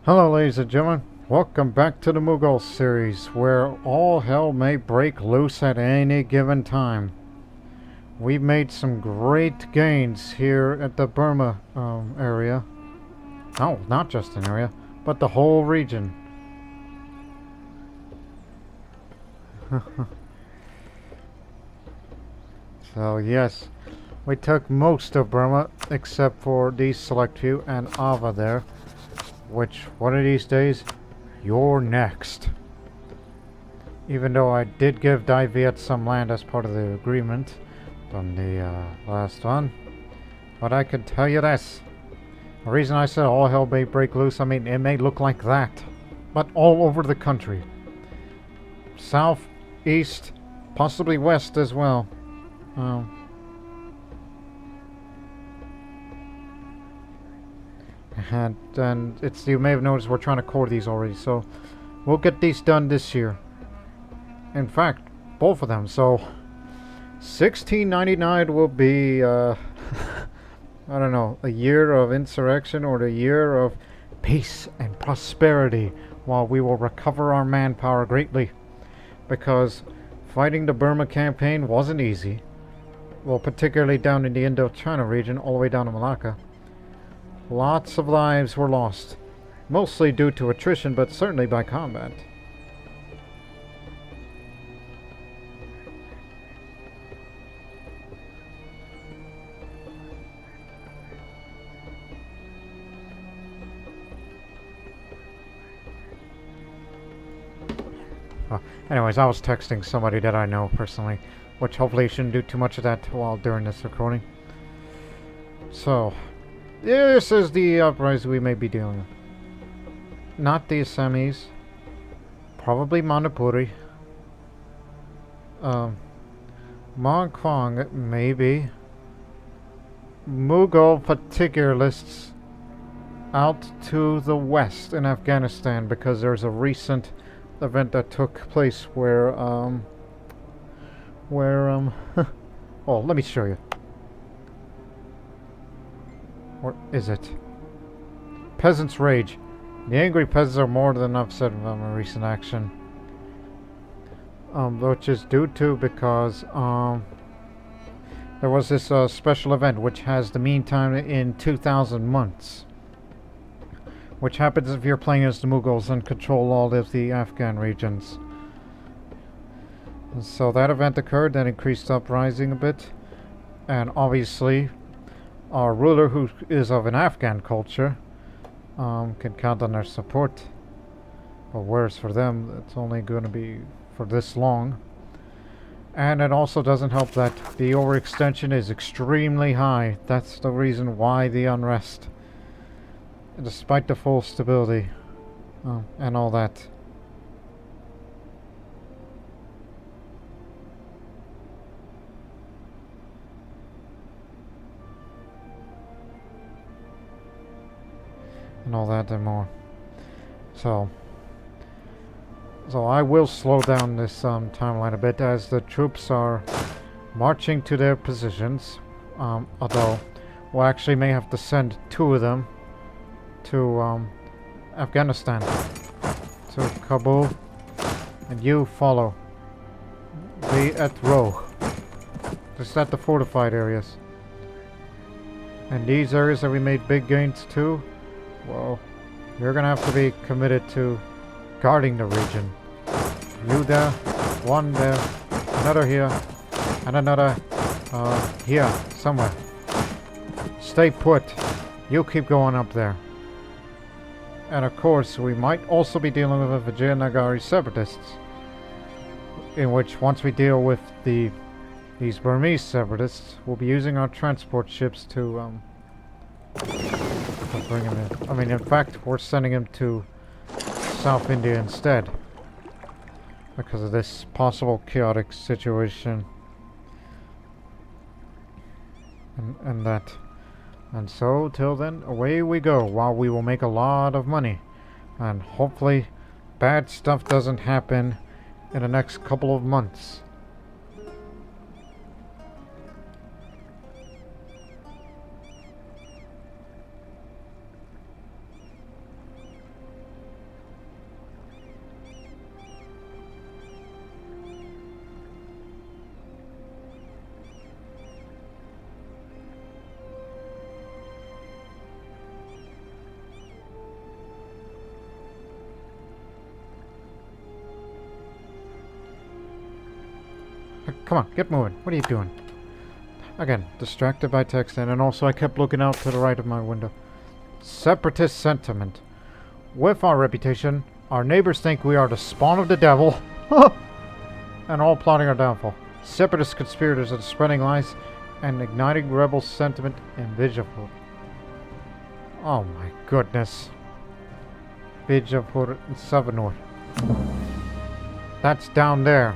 Hello, ladies and gentlemen. Welcome back to the Mughals series, where all hell may break loose at any given time. We've made some great gains here at the Burma area. Oh, not just an area, but the whole region. So yes, we took most of Burma, except for these select few and Ava there. Which, one of these days, you're next. Even though I did give Dai Viet some land as part of the agreement from the last one. But I can tell you this. The reason I said all hell may break loose, I mean, it may look like that. But all over the country. South, east, possibly west as well. And it's, you may have noticed we're trying to core these already, so we'll get these done this year. In fact, both of them. So 1699 will be I don't know, a year of insurrection or the year of peace and prosperity, while we will recover our manpower greatly, because fighting the Burma campaign wasn't easy. Well, particularly down in the Indochina region, all the way down to Malacca. Lots of lives were lost, mostly due to attrition, but certainly by combat. Anyways, I was texting somebody that I know personally, which hopefully shouldn't do too much of that while during this recording. So, this is the uprising we may be dealing with. Not the Assamese. Probably Manipuri. Mong Kwang, maybe. Mughal particularists out to the west in Afghanistan, because there's a recent event that took place where oh, let me show you. Or is it? Peasants' rage. The angry peasants are more than upset about a recent action. Which is due to because there was this special event which has the mean time in 2,000 months. Which happens if you're playing as the Mughals and control all of the Afghan regions. And so that event occurred, that increased uprising a bit. And obviously, our ruler, who is of an Afghan culture, can count on their support. But whereas for them, it's only going to be for this long. And it also doesn't help that the overextension is extremely high. That's the reason why the unrest. Despite the full stability and all that. And all that and more. So I will slow down this timeline a bit as the troops are marching to their positions. Although we'll actually may have to send 2 of them to Afghanistan, to Kabul, and you follow. Be at row. Just at the fortified areas. And these areas that we made big gains to, well, you're gonna have to be committed to guarding the region. You there, one there, another here, and another here, somewhere. Stay put. You keep going up there. And of course, we might also be dealing with the Vijayanagari separatists, in which once we deal with these Burmese separatists, we'll be using our transport ships to bring them in. I mean, in fact, we're sending them to South India instead, because of this possible chaotic situation, and that. And so, till then, away we go, while we will make a lot of money. And hopefully, bad stuff doesn't happen in the next couple of months. Come on, get moving. What are you doing? Again, distracted by text, and also I kept looking out to the right of my window. Separatist sentiment. With our reputation, our neighbors think we are the spawn of the devil, and all plotting our downfall. Separatist conspirators are spreading lies and igniting rebel sentiment in Bijapur. Oh my goodness. Bijapur and Savanur. That's down there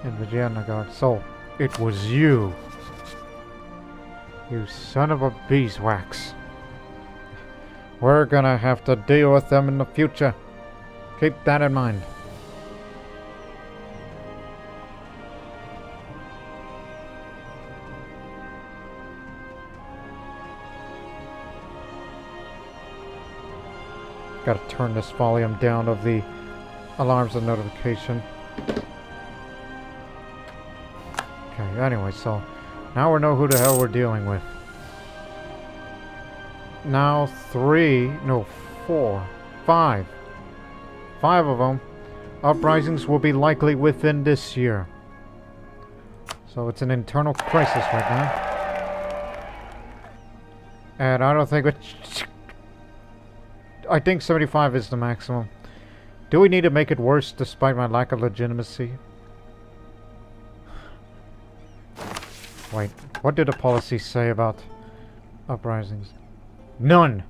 in Vijayanagar. So, it was you. You son of a beeswax. We're gonna have to deal with them in the future. Keep that in mind. Gotta turn this volume down of the alarms and notification. Okay, anyway, so now we know who the hell we're dealing with. Now 5 of them. Uprisings will be likely within this year. So it's an internal crisis right now. And I don't think I think 75 is the maximum. Do we need to make it worse despite my lack of legitimacy? Wait, what did the policy say about uprisings? None!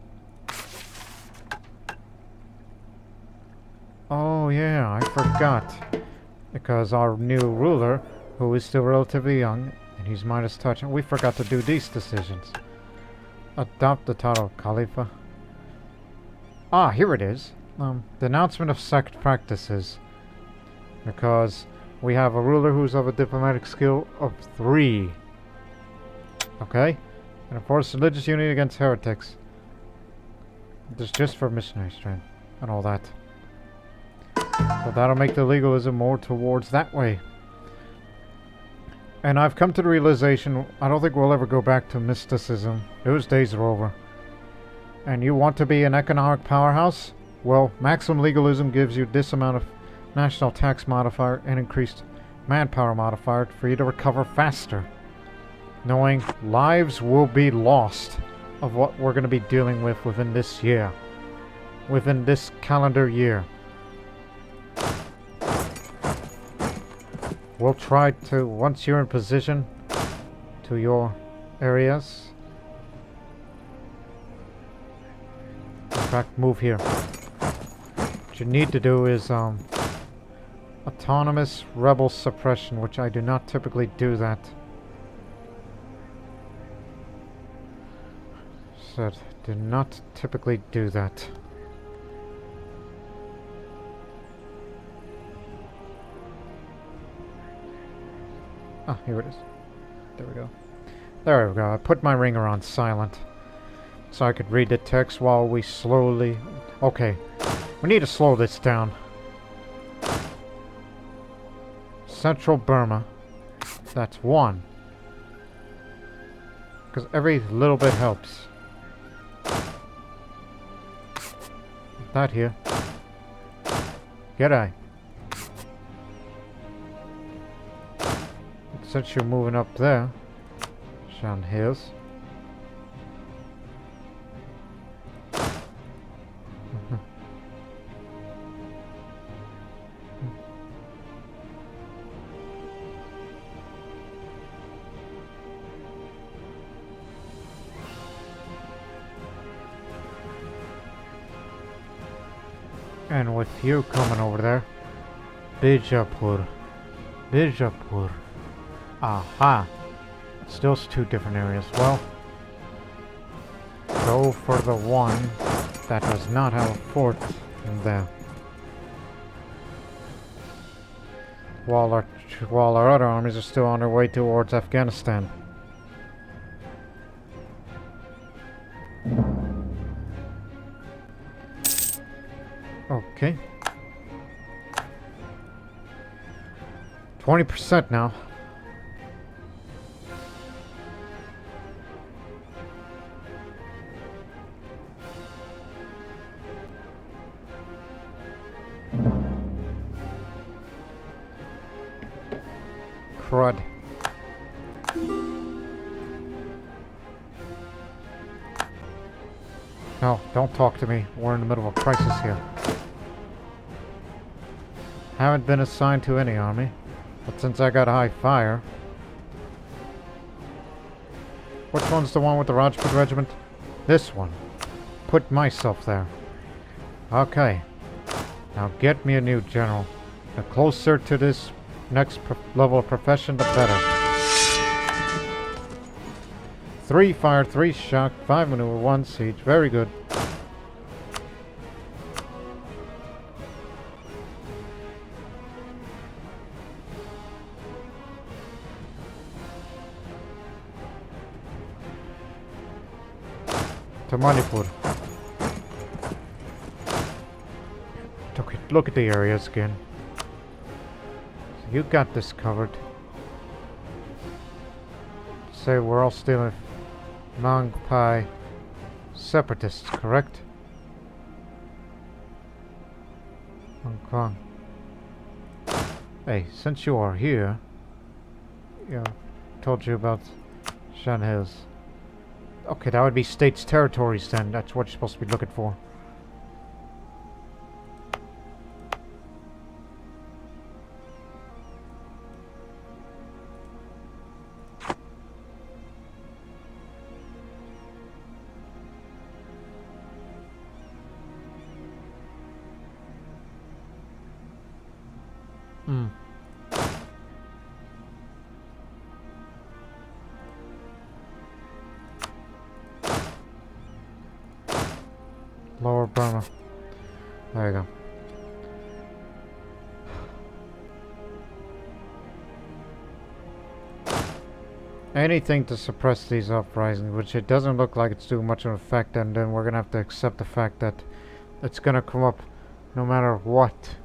Oh yeah, I forgot. Because our new ruler, who is still relatively young, and he's Midas touch, we forgot to do these decisions. Adopt the title of Khalifa. Ah, here it is. The announcement of sect practices. Because we have a ruler who's of a diplomatic skill of 3. Okay? And of course, religious unity against heretics. This is just for missionary strength and all that. So that'll make the legalism more towards that way. And I've come to the realization, I don't think we'll ever go back to mysticism. Those days are over. And you want to be an economic powerhouse? Well, maximum legalism gives you this amount of national tax modifier and increased manpower modifier for you to recover faster. Knowing lives will be lost of what we're going to be dealing with within this year. Within this calendar year. We'll try to, once you're in position to your areas. In fact, move here. What you need to do is autonomous rebel suppression, which I do not typically do that. Said, do not typically do that. Ah, here it is. There we go. There we go. I put my ringer on silent so I could read the text while we slowly... Okay, we need to slow this down. Central Burma. That's 1. Because every little bit helps. That here. G'day. Since you're moving up there, Shan Hills. And with you coming over there, Bijapur. Bijapur. Aha. Still 2 different areas. Well, go for the one that does not have a fort in there. While our other armies are still on their way towards Afghanistan. Okay. 20% now. crud. No, don't talk to me. We're in the middle of a crisis here. Haven't been assigned to any army, but since I got high fire... Which one's the one with the Rajput regiment? This one. Put myself there. Okay. Now get me a new general. The closer to this next level of profession, the better. 3 fire, 3 shock, 5 maneuver, 1 siege. Very good. To Manipur. Look at the areas again. So you got this covered. Say we're all still Mangpai separatists, correct? Hong Kong. Hey, since you are here, told you about Shan Hills. Okay, that would be states' territories then. That's what you're supposed to be looking for. Lower Burma. There you go. Anything to suppress these uprisings, which it doesn't look like it's doing much of an effect, and then we're gonna have to accept the fact that it's gonna come up no matter what.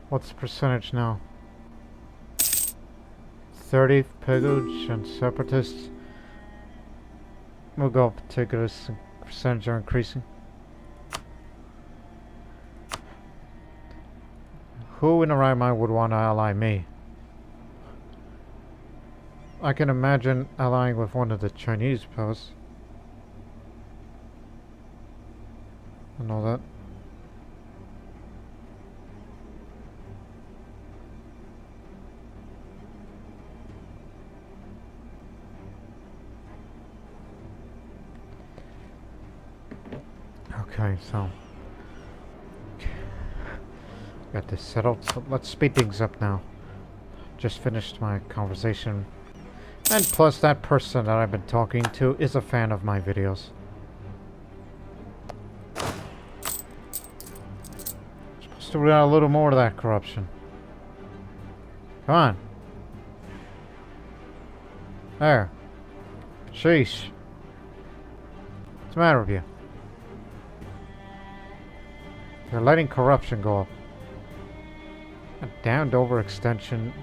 What's the percentage now? 30 Peguj and separatists. Mughal particulars percentage are increasing. Who in the right mind would want to ally me? I can imagine allying with one of the Chinese posts. I know that. Okay, so got this settled, so let's speed things up now. Just finished my conversation, and plus that person that I've been talking to is a fan of my videos. Supposed to root out a little more of that corruption. Come on. There. Sheesh. What's the matter with you? You're letting corruption go up. A damned overextension.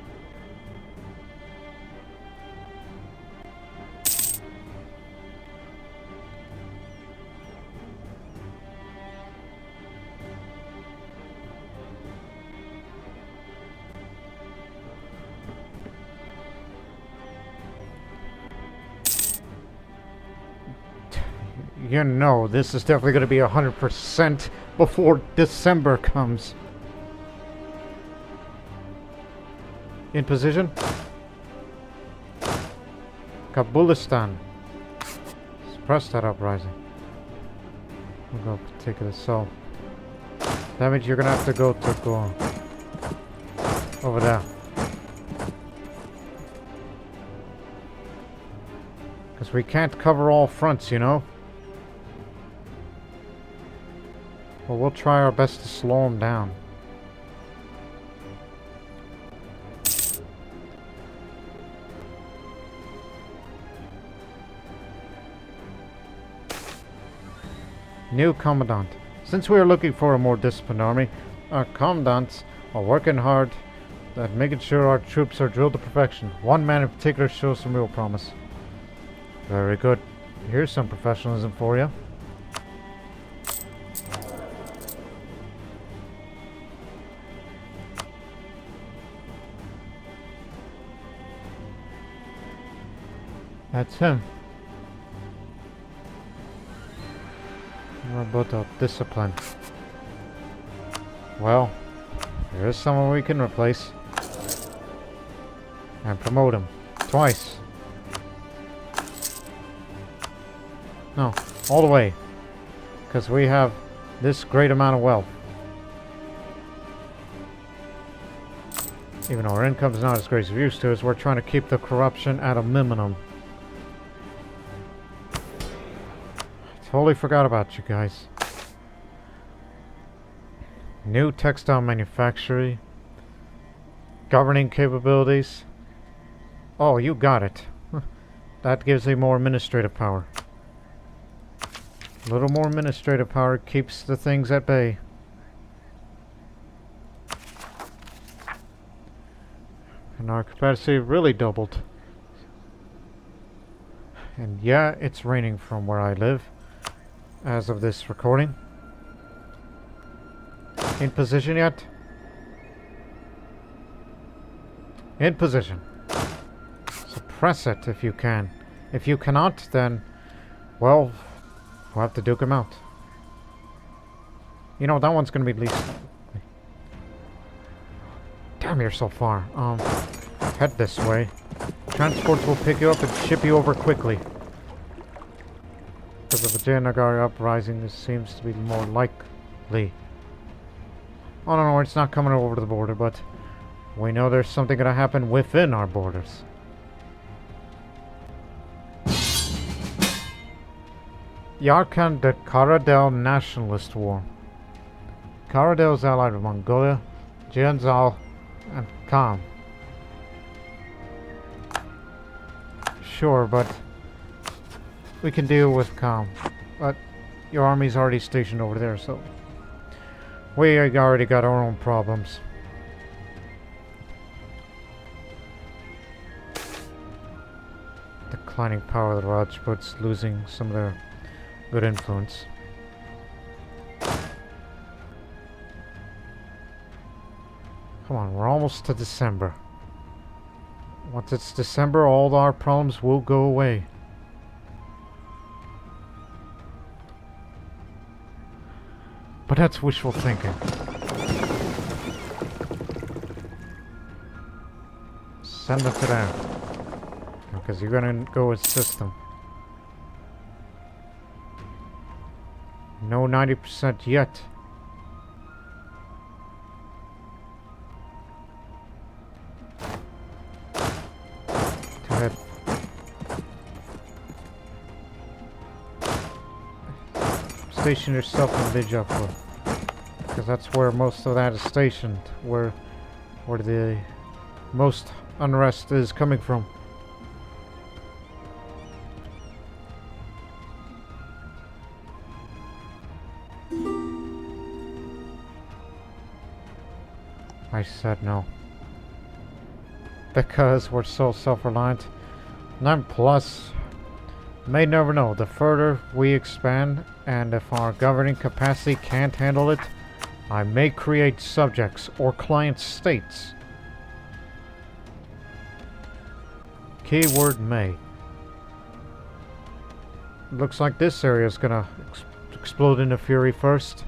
You know, this is definitely going to be 100% before December comes. In position. Kabulistan. Suppress that uprising. We'll go particular assault. That means you're going to have to go over there. Because we can't cover all fronts, you know. Well, we'll try our best to slow them down. New Commandant. Since we are looking for a more disciplined army, our commandants are working hard that making sure our troops are drilled to perfection. One man in particular shows some real promise. Very good. Here's some professionalism for you. That's him. What about discipline? Well, there's someone we can replace. And promote him. Twice. No, all the way. Because we have this great amount of wealth. Even though our income's not as great as we're used to, we're trying to keep the corruption at a minimum. Totally forgot about you guys. New textile manufacturing. Governing capabilities. Oh, you got it. That gives you more administrative power. A little more administrative power keeps the things at bay. And our capacity really doubled. And yeah, it's raining from where I live. As of this recording. In position yet? In position. Suppress it if you can. If you cannot, then, well, we'll have to duke him out. You know, that one's gonna be least. Damn, you're so far. Head this way. Transports will pick you up and ship you over quickly. Because of the Vijayanagar uprising, this seems to be more likely. Oh no, it's not coming over the border, but we know there's something going to happen within our borders. Yarkand the Karadel Nationalist War. Karadel is allied with Mongolia, Jianzhou, and Kham. Sure, but we can deal with Kham. But your army's already stationed over there, so we already got our own problems. Declining power of the Rajputs, losing some of their good influence. Come on, we're almost to December. Once it's December, all our problems will go away. But that's wishful thinking. Send it to them. Because you're gonna go with system. No 90% yet. To head. Station yourself in Bijapur. Because that's where most of that is stationed. Where the most unrest is coming from. I said no. Because we're so self-reliant. 9 plus. May never know. The further we expand, and if our governing capacity can't handle it, I may create subjects or client states. Keyword may. Looks like this area is gonna explode into fury first.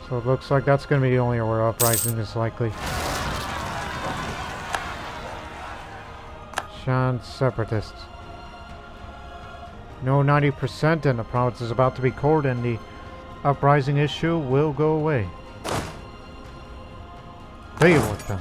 So it looks like that's going to be the only where uprising is likely. Shan separatists. No 90% and the province is about to be cored and the uprising issue will go away. Deal with them.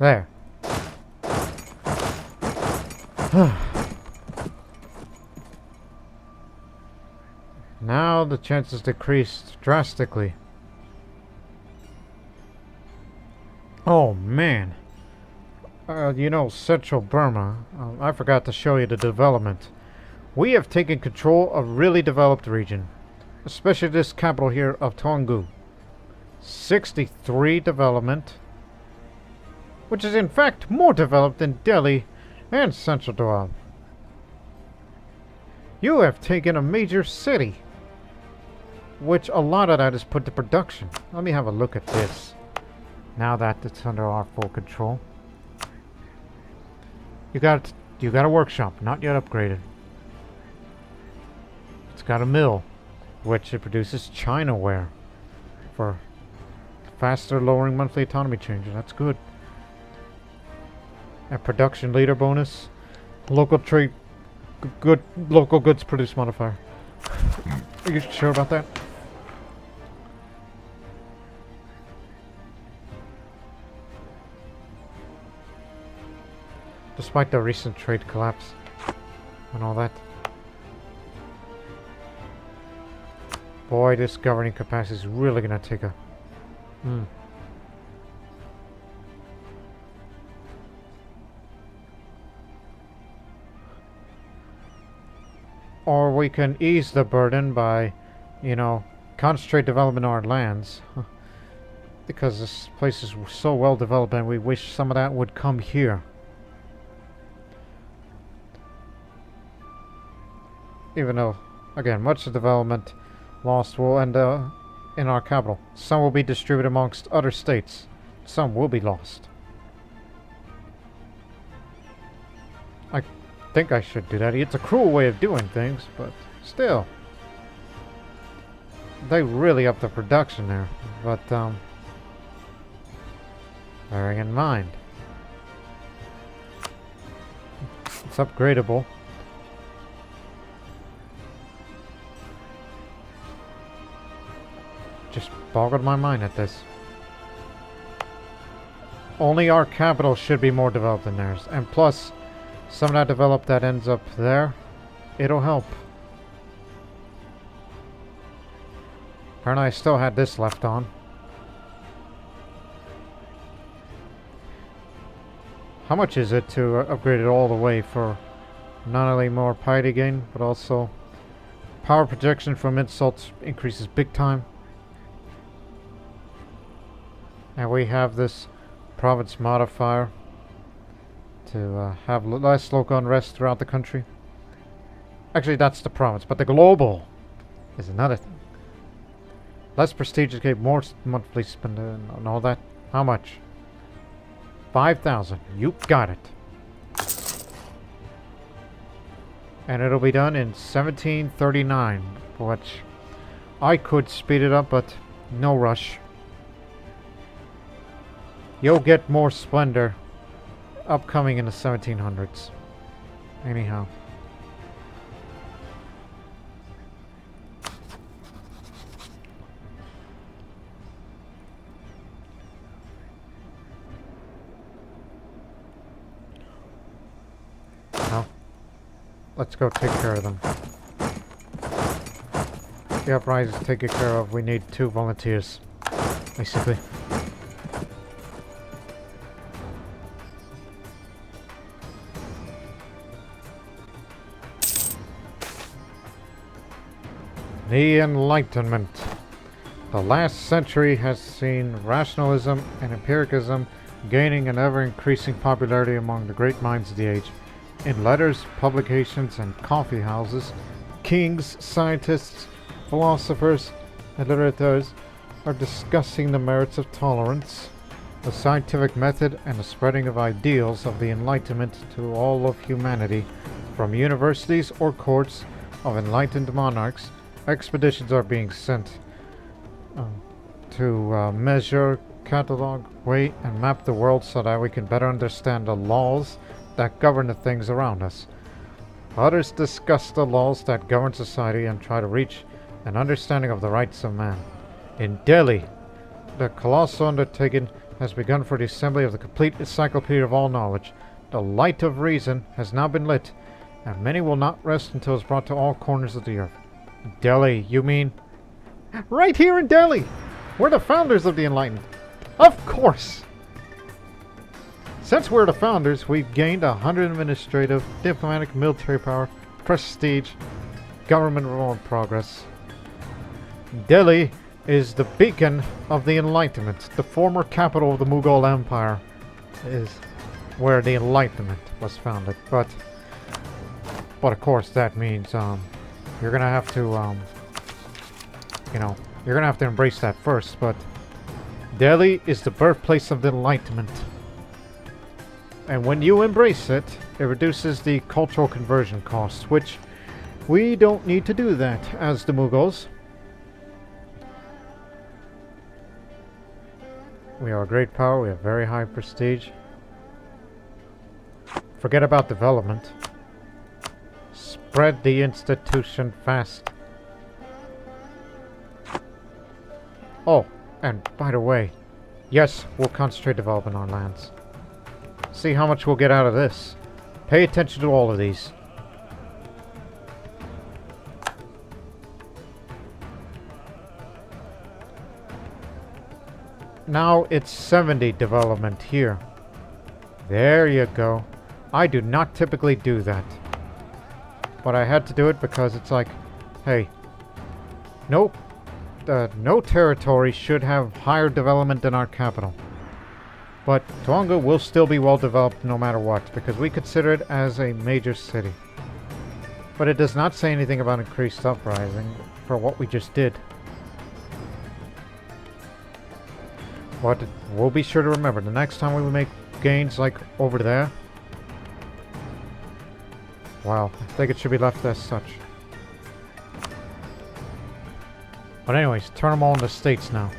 There. Now the chances decreased drastically. Oh man. You know, Central Burma, I forgot to show you the development. We have taken control of a really developed region, especially this capital here of Taungoo. 63 development, which is in fact more developed than Delhi and Central Doab. You have taken a major city, which a lot of that is put to production. Let me have a look at this, now that it's under our full control. You got a workshop, not yet upgraded. It's got a mill, which it produces Chinaware for faster lowering monthly autonomy changes. That's good. A production leader bonus. Local trade, good local goods produce modifier. Are you sure about that? Despite the recent trade collapse and all that. Boy, this governing capacity is really gonna take a... Or we can ease the burden by, you know, concentrate development on our lands. Because this place is so well developed and we wish some of that would come here. Even though, again, much of development lost will end in our capital. Some will be distributed amongst other states. Some will be lost. I think I should do that. It's a cruel way of doing things, but still. They really upped the production there. But, bearing in mind, it's upgradable. Just boggled my mind at this. Only our capital should be more developed than theirs. And plus, some of that developed that ends up there, it'll help. Apparently I still had this left on. How much is it to upgrade it all the way for not only more piety gain, but also power projection from insults increases big time. And we have this province modifier to have less local unrest throughout the country. Actually, that's the province, but the global is another thing. Less prestige, okay, more monthly spend and all that. How much? 5,000. You got it. And it'll be done in 1739, which I could speed it up, but no rush. You'll get more splendor upcoming in the 1700s. Anyhow. Well, let's go take care of them. The uprisings taken care of. We need 2 volunteers, basically. The Enlightenment. The last century has seen rationalism and empiricism gaining an ever-increasing popularity among the great minds of the age. In letters, publications, and coffee houses, kings, scientists, philosophers, and literateurs are discussing the merits of tolerance, the scientific method, and the spreading of ideals of the Enlightenment to all of humanity. From universities or courts of enlightened monarchs, expeditions are being sent to measure, catalog, weigh, and map the world so that we can better understand the laws that govern the things around us. Others discuss the laws that govern society and try to reach an understanding of the rights of man. In Delhi, the colossal undertaking has begun for the assembly of the complete encyclopedia of all knowledge. The light of reason has now been lit, and many will not rest until it's brought to all corners of the earth. Delhi, you mean? Right here in Delhi! We're the founders of the Enlightenment. Of course! Since we're the founders, we've gained 100 administrative, diplomatic, military power, prestige, government rule and progress. Delhi is the beacon of the Enlightenment. The former capital of the Mughal Empire is where the Enlightenment was founded. But of course that means you're gonna have to you're gonna have to embrace that first. But Delhi is the birthplace of the Enlightenment. And when you embrace it, it reduces the cultural conversion costs, which we don't need to do that as the Mughals. We are a great power, we have very high prestige. Forget about development. Spread the institution fast. Oh, and by the way, yes, we'll concentrate development on lands. See how much we'll get out of this. Pay attention to all of these. Now it's 70 development here. There you go. I do not typically do that. But I had to do it because it's like, hey, nope. No territory should have higher development than our capital. But Tonga will still be well developed no matter what, because we consider it as a major city. But it does not say anything about increased uprising for what we just did. But we'll be sure to remember, the next time we make gains like over there, well, I think it should be left as such. But anyways, turn them all into states now.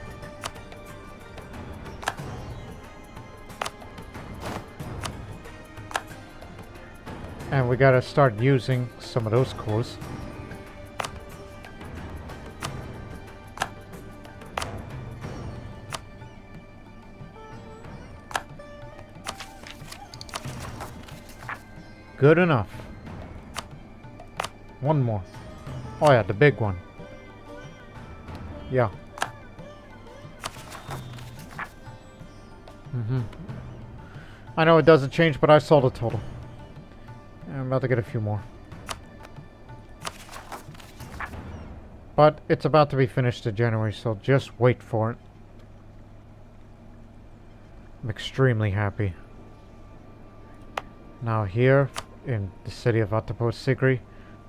And we gotta start using some of those cores. Good enough. One more. Oh yeah, the big one. Yeah. I know it doesn't change, but I saw the total. I'm about to get a few more. But it's about to be finished in January, so just wait for it. I'm extremely happy. Now here, in the city of Sigri,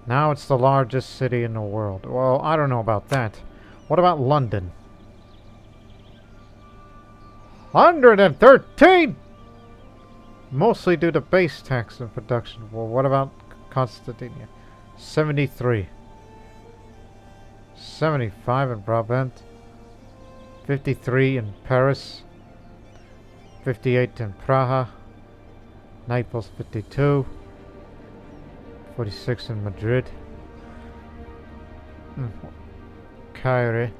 now it's the largest city in the world. Well, I don't know about that. What about London? 113! Mostly due to base tax and production. Well, what about Constantinople? 73. 75 in Brabant. 53 in Paris. 58 in Praha. Naples 52. 46 in Madrid. Cairo,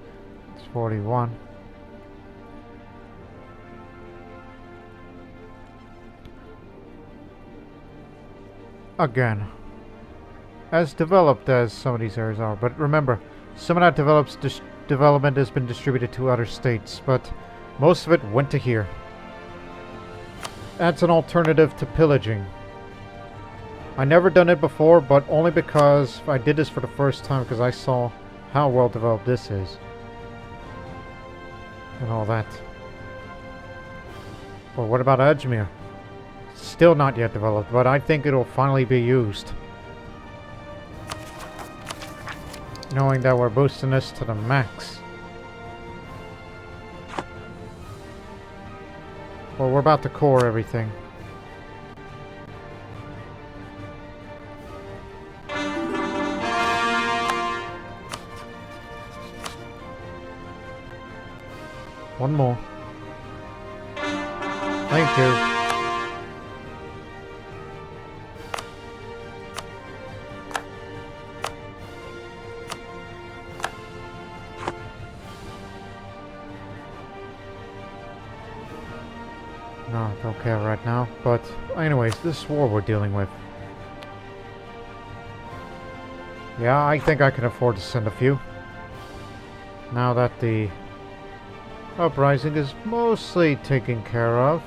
it's 41. Again, as developed as some of these areas are, but remember, some of that development has been distributed to other states, but most of it went to here. That's an alternative to pillaging. I never done it before, but only because I did this for the first time because I saw how well developed this is. And all that. But what about Ajmer? Still not yet developed, but I think it'll finally be used. Knowing that we're boosting this to the max. Well, we're about to core everything. One more. Thank you. don't care right now. But anyways, this war we're dealing with. Yeah, I think I can afford to send a few. Now that the uprising is mostly taken care of.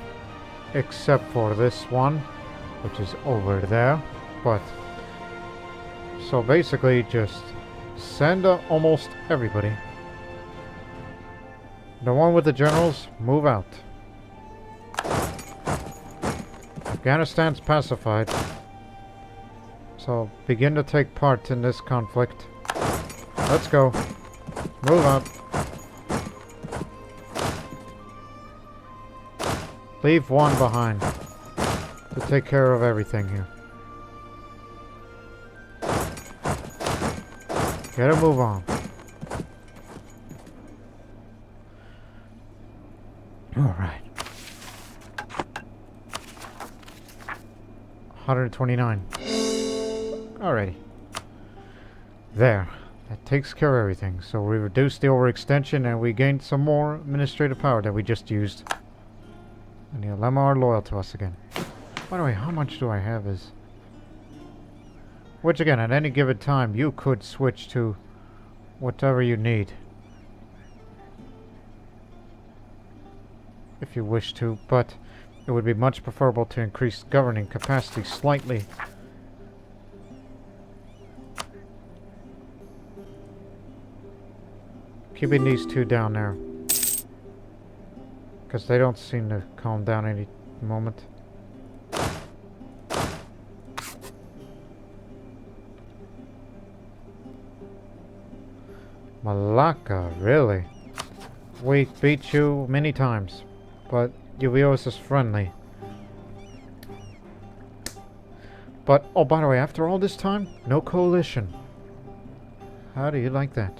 Except for this one, which is over there. But, so basically just send almost everybody. The one with the generals, move out. Afghanistan's pacified. So begin to take part in this conflict. Let's go. Move out. Leave one behind to take care of everything here. Gotta move on. Alright. 129. Alrighty. There. That takes care of everything. So we reduced the overextension and we gained some more administrative power that we just used. And the Ulema are loyal to us again. By the way, how much do I have is... Which again, at any given time, you could switch to whatever you need. If you wish to, but it would be much preferable to increase governing capacity slightly. Keeping these two down there. Because they don't seem to calm down any moment. Malacca, really? We beat you many times, but Uvio's is friendly. But, oh, by the way, after all this time, no coalition. How do you like that?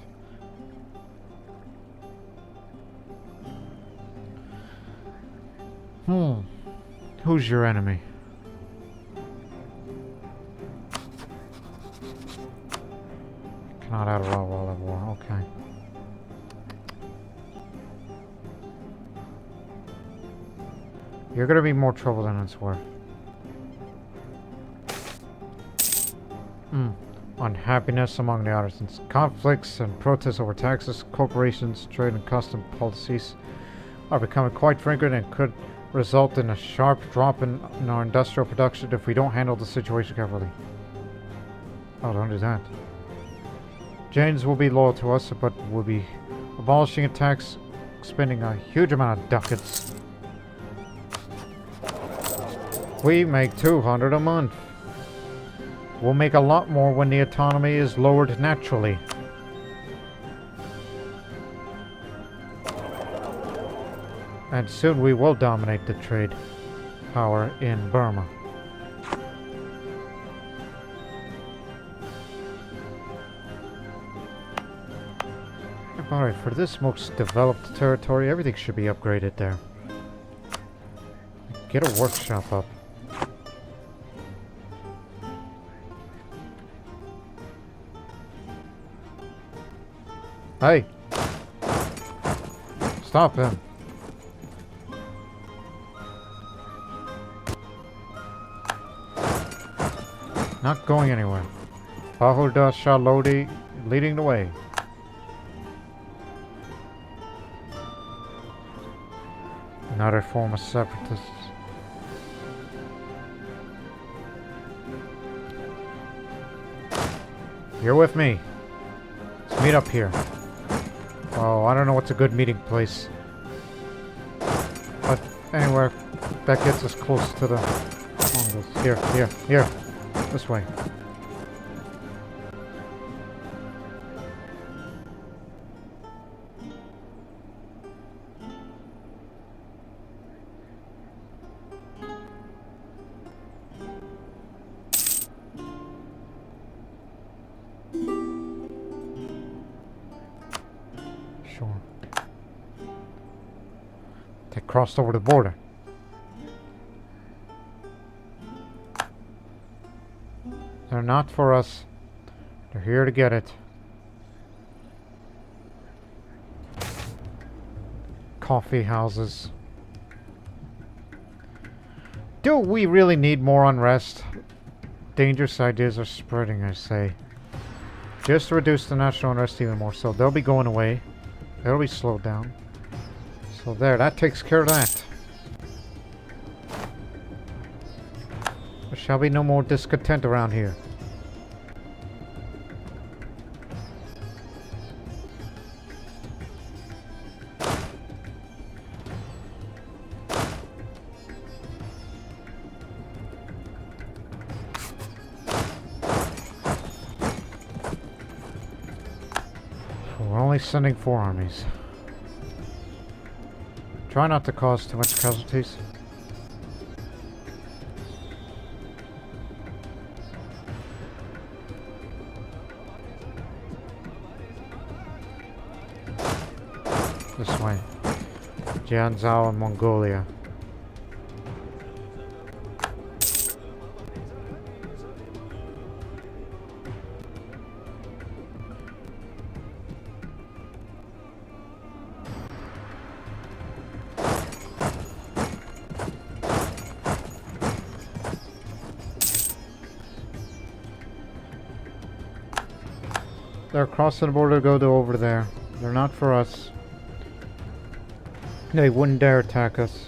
Who's your enemy? Cannot outrun while at war. Okay. You're gonna be more trouble than it's worth. Unhappiness among the artisans. Conflicts and protests over taxes, corporations, trade and custom policies are becoming quite frequent and could result in a sharp drop in our industrial production if we don't handle the situation carefully. Oh, don't do that. Jains will be loyal to us, but will be abolishing a tax, spending a huge amount of ducats. We make 200 a month. We'll make a lot more when the autonomy is lowered naturally. And soon we will dominate the trade power in Burma. Alright, for this most developed territory, everything should be upgraded there. Get a workshop up. Hey! Stop him. Not going anywhere. Bahuda Shah Lodi leading the way. Another form of separatists. You're with me. Let's meet up here. Oh, I don't know what's a good meeting place. But anywhere that gets us close to the Mongols. Here. This way. Sure. They crossed over the border. They're not for us. They're here to get it. Coffee houses. Do we really need more unrest? Dangerous ideas are spreading, I say. Just to reduce the national unrest even more. So they'll be going away. They'll be slowed down. So there, that takes care of that. There shall be no more discontent around here. We're only sending 4 armies. Try not to cause too much casualties. This way. Jianzhou and Mongolia. They're crossing the border to go to over there. They're not for us. They wouldn't dare attack us.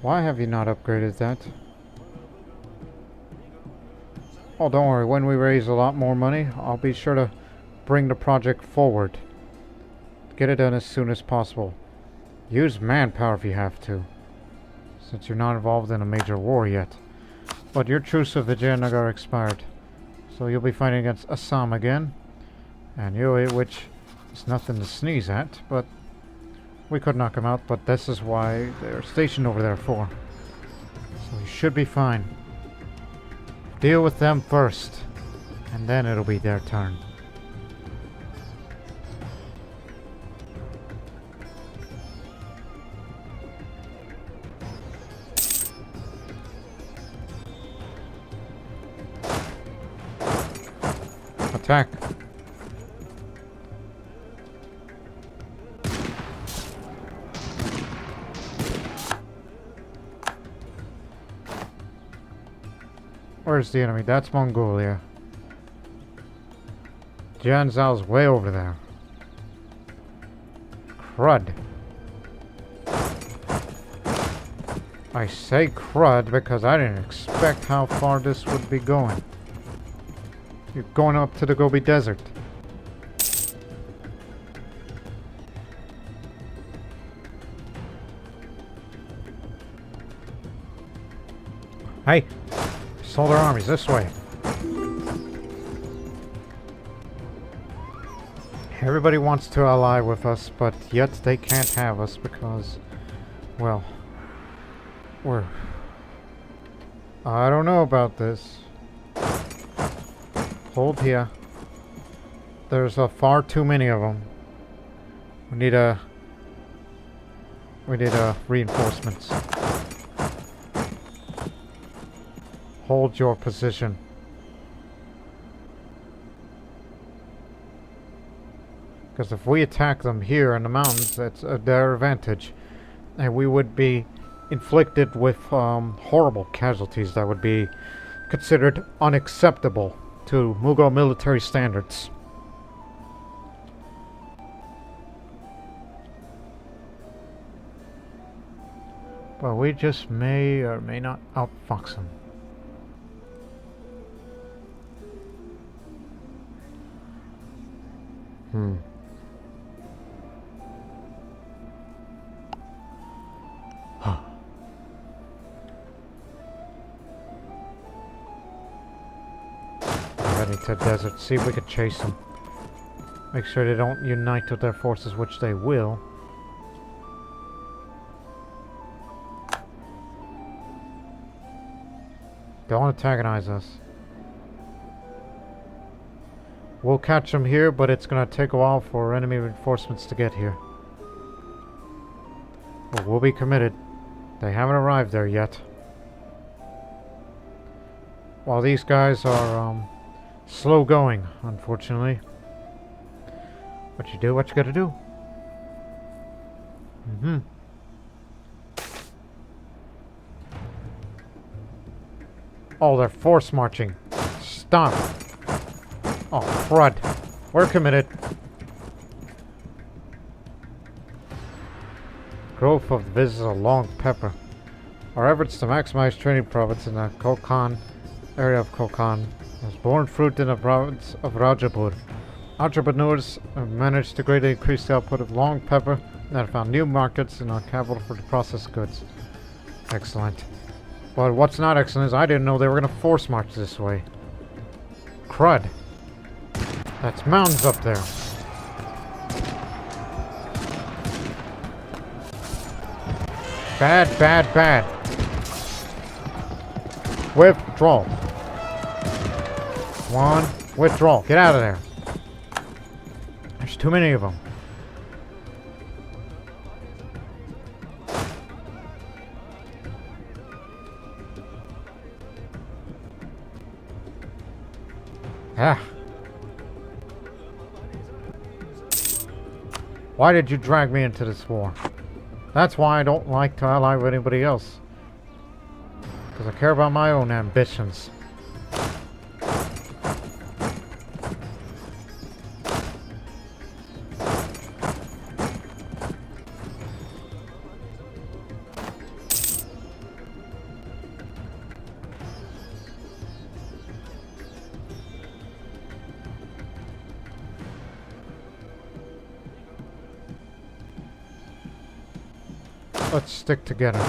Why have you not upgraded that? Oh, don't worry. When we raise a lot more money, I'll be sure to bring the project forward. Get it done as soon as possible. Use manpower if you have to, since you're not involved in a major war yet. But your truce with Vijayanagar expired, so you'll be fighting against Assam again, and Yue, which is nothing to sneeze at, but we could knock them out, but this is why they're stationed over there for. So you should be fine. Deal with them first, and then it'll be their turn. Attack. Where's the enemy? That's Mongolia. Jianzhao's way over there. Crud. I say crud because I didn't expect how far this would be going. You're going up to the Gobi Desert. Hey! Saw their armies this way. Everybody wants to ally with us, but yet they can't have us because, well, I don't know about this. Hold here. There's far too many of them. We need reinforcements. Hold your position. Because if we attack them here in the mountains, that's their advantage. And we would be inflicted with horrible casualties that would be considered unacceptable to Mughal military standards. But we just may or may not outfox them. Heading to the desert, see if we can chase them. Make sure they don't unite with their forces, which they will. Don't antagonize us. We'll catch them here, but it's gonna take a while for enemy reinforcements to get here. But we'll be committed. They haven't arrived there yet. While these guys are slow going, unfortunately. What you do, what you gotta do. Oh, they're force marching. Stop. Oh, crud. We're committed. Growth of the business of long pepper. Our efforts to maximize trading profits in the Kokon area of Kokon has borne fruit in the province of Rajapur. Entrepreneurs have managed to greatly increase the output of long pepper and have found new markets in our capital for the processed goods. Excellent. But what's not excellent is I didn't know they were going to force march this way. Crud. That's mountains up there. Bad, bad, bad. Withdraw. One. Withdraw. Get out of there. There's too many of them. Ah. Why did you drag me into this war? That's why I don't like to ally with anybody else. Because I care about my own ambitions. Let's stick together.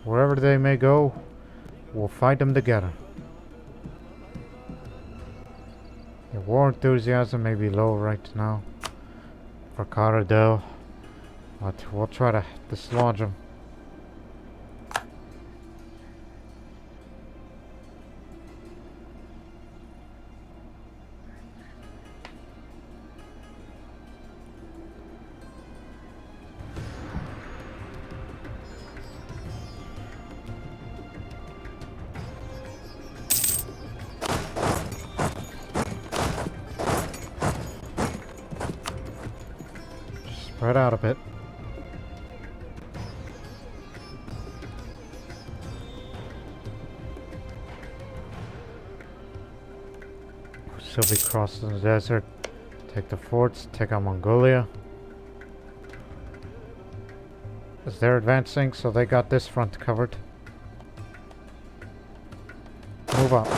Wherever they may go, we'll fight them together. Your war enthusiasm may be low right now for Caradel, but we'll try to dislodge them. Spread out a bit. Still be crossing the desert. Take the forts, take out Mongolia. As they're advancing, so they got this front covered. Move up.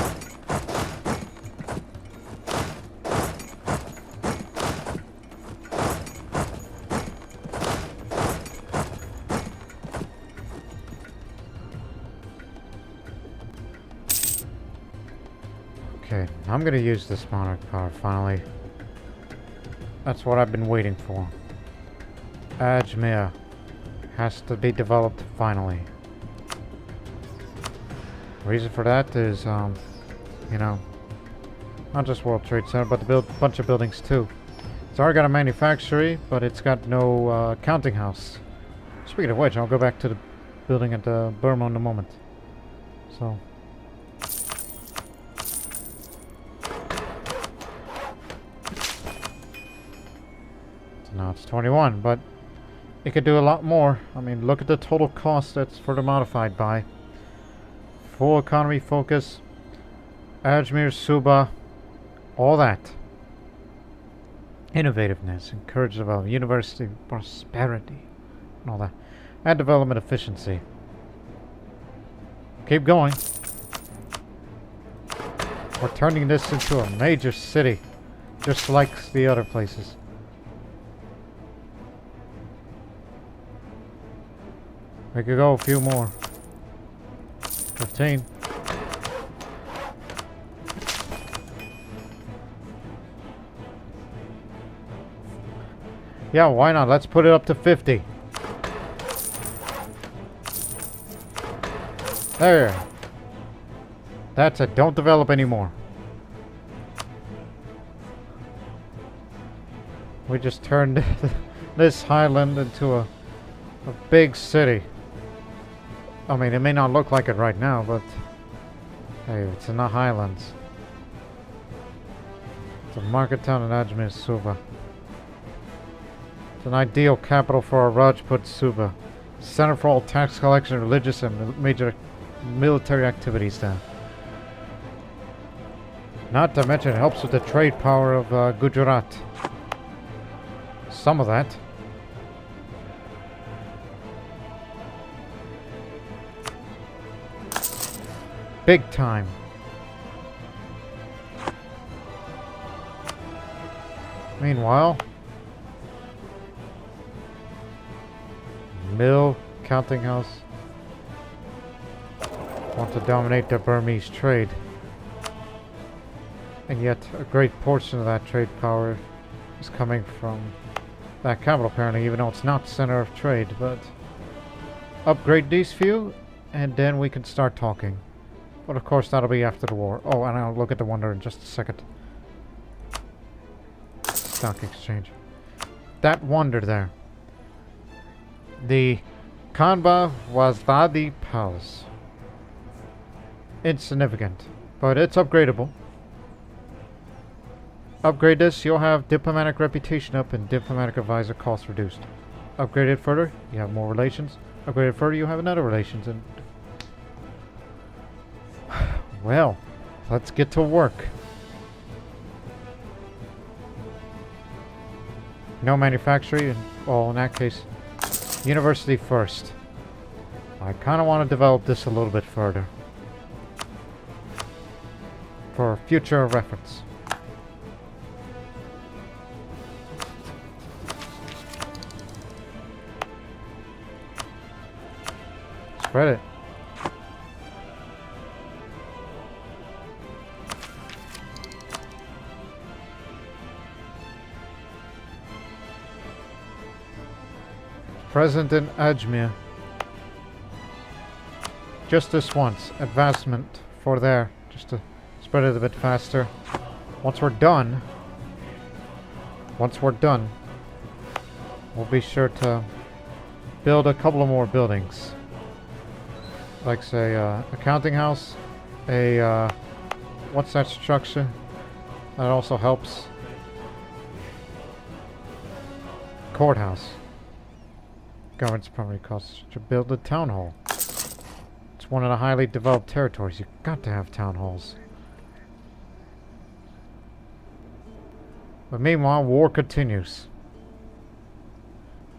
Okay, I'm gonna use this monarch power finally. That's what I've been waiting for. Ajmer has to be developed finally. Reason for that is, you know, not just World Trade Center, but the bunch of buildings too. It's already got a manufactory, but it's got no counting house. Speaking of which, I'll go back to the building at Burma in a moment. So. Now it's 21, but it could do a lot more. I mean, look at the total cost that's further modified by. Full economy focus, Ajmer, Suba, all that. Innovativeness, encourage development, university prosperity, and all that. And development efficiency. Keep going. We're turning this into a major city, just like the other places. We could go a few more. 15. Yeah, why not? Let's put it up to 50. There. That's it. Don't develop anymore. We just turned this highland into a big city. I mean, it may not look like it right now, but hey, it's in the highlands. It's a market town in Ajmer Suba. It's an ideal capital for our Rajput Suba. Center for all tax collection, religious, and major military activities there. Not to mention it helps with the trade power of Gujarat. Some of that. Big time. Meanwhile, mill, counting house want to dominate the Burmese trade. And yet a great portion of that trade power is coming from that capital apparently, even though it's not center of trade. But upgrade these few and then we can start talking. But of course that'll be after the war. Oh, and I'll look at the wonder in just a second. Stock exchange. That wonder there. The Kanba Wazadi Palace. Insignificant, but it's upgradable. Upgrade this, you'll have diplomatic reputation up and diplomatic advisor costs reduced. Upgrade it further, you have more relations. Upgrade it further, you have another relations. And well, let's get to work. No manufacturing, well, in that case, university first. I kind of want to develop this a little bit further for future reference. Spread it. Present in Ajmer. Just this once. Advancement for there. Just to spread it a bit faster. Once we're done, we'll be sure to build a couple of more buildings. Like say a counting house, what's that structure? That also helps. Courthouse. Government's primary cost to build a town hall. It's one of the highly developed territories. You've got to have town halls. But meanwhile, war continues.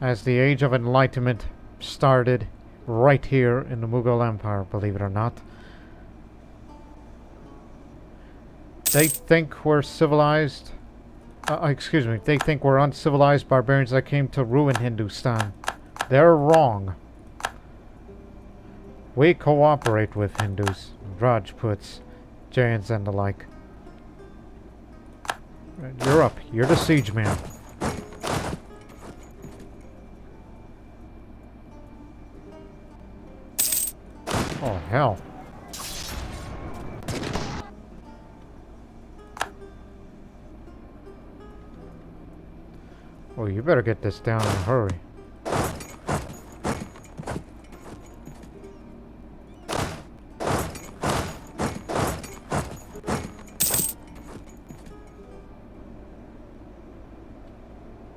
As the Age of Enlightenment started right here in the Mughal Empire, believe it or not. They think we're civilized. Excuse me. They think we're uncivilized barbarians that came to ruin Hindustan. They're wrong. We cooperate with Hindus, Rajputs, Jains and the like. You're up. You're the siege man. Oh, hell. Oh, you better get this down in a hurry.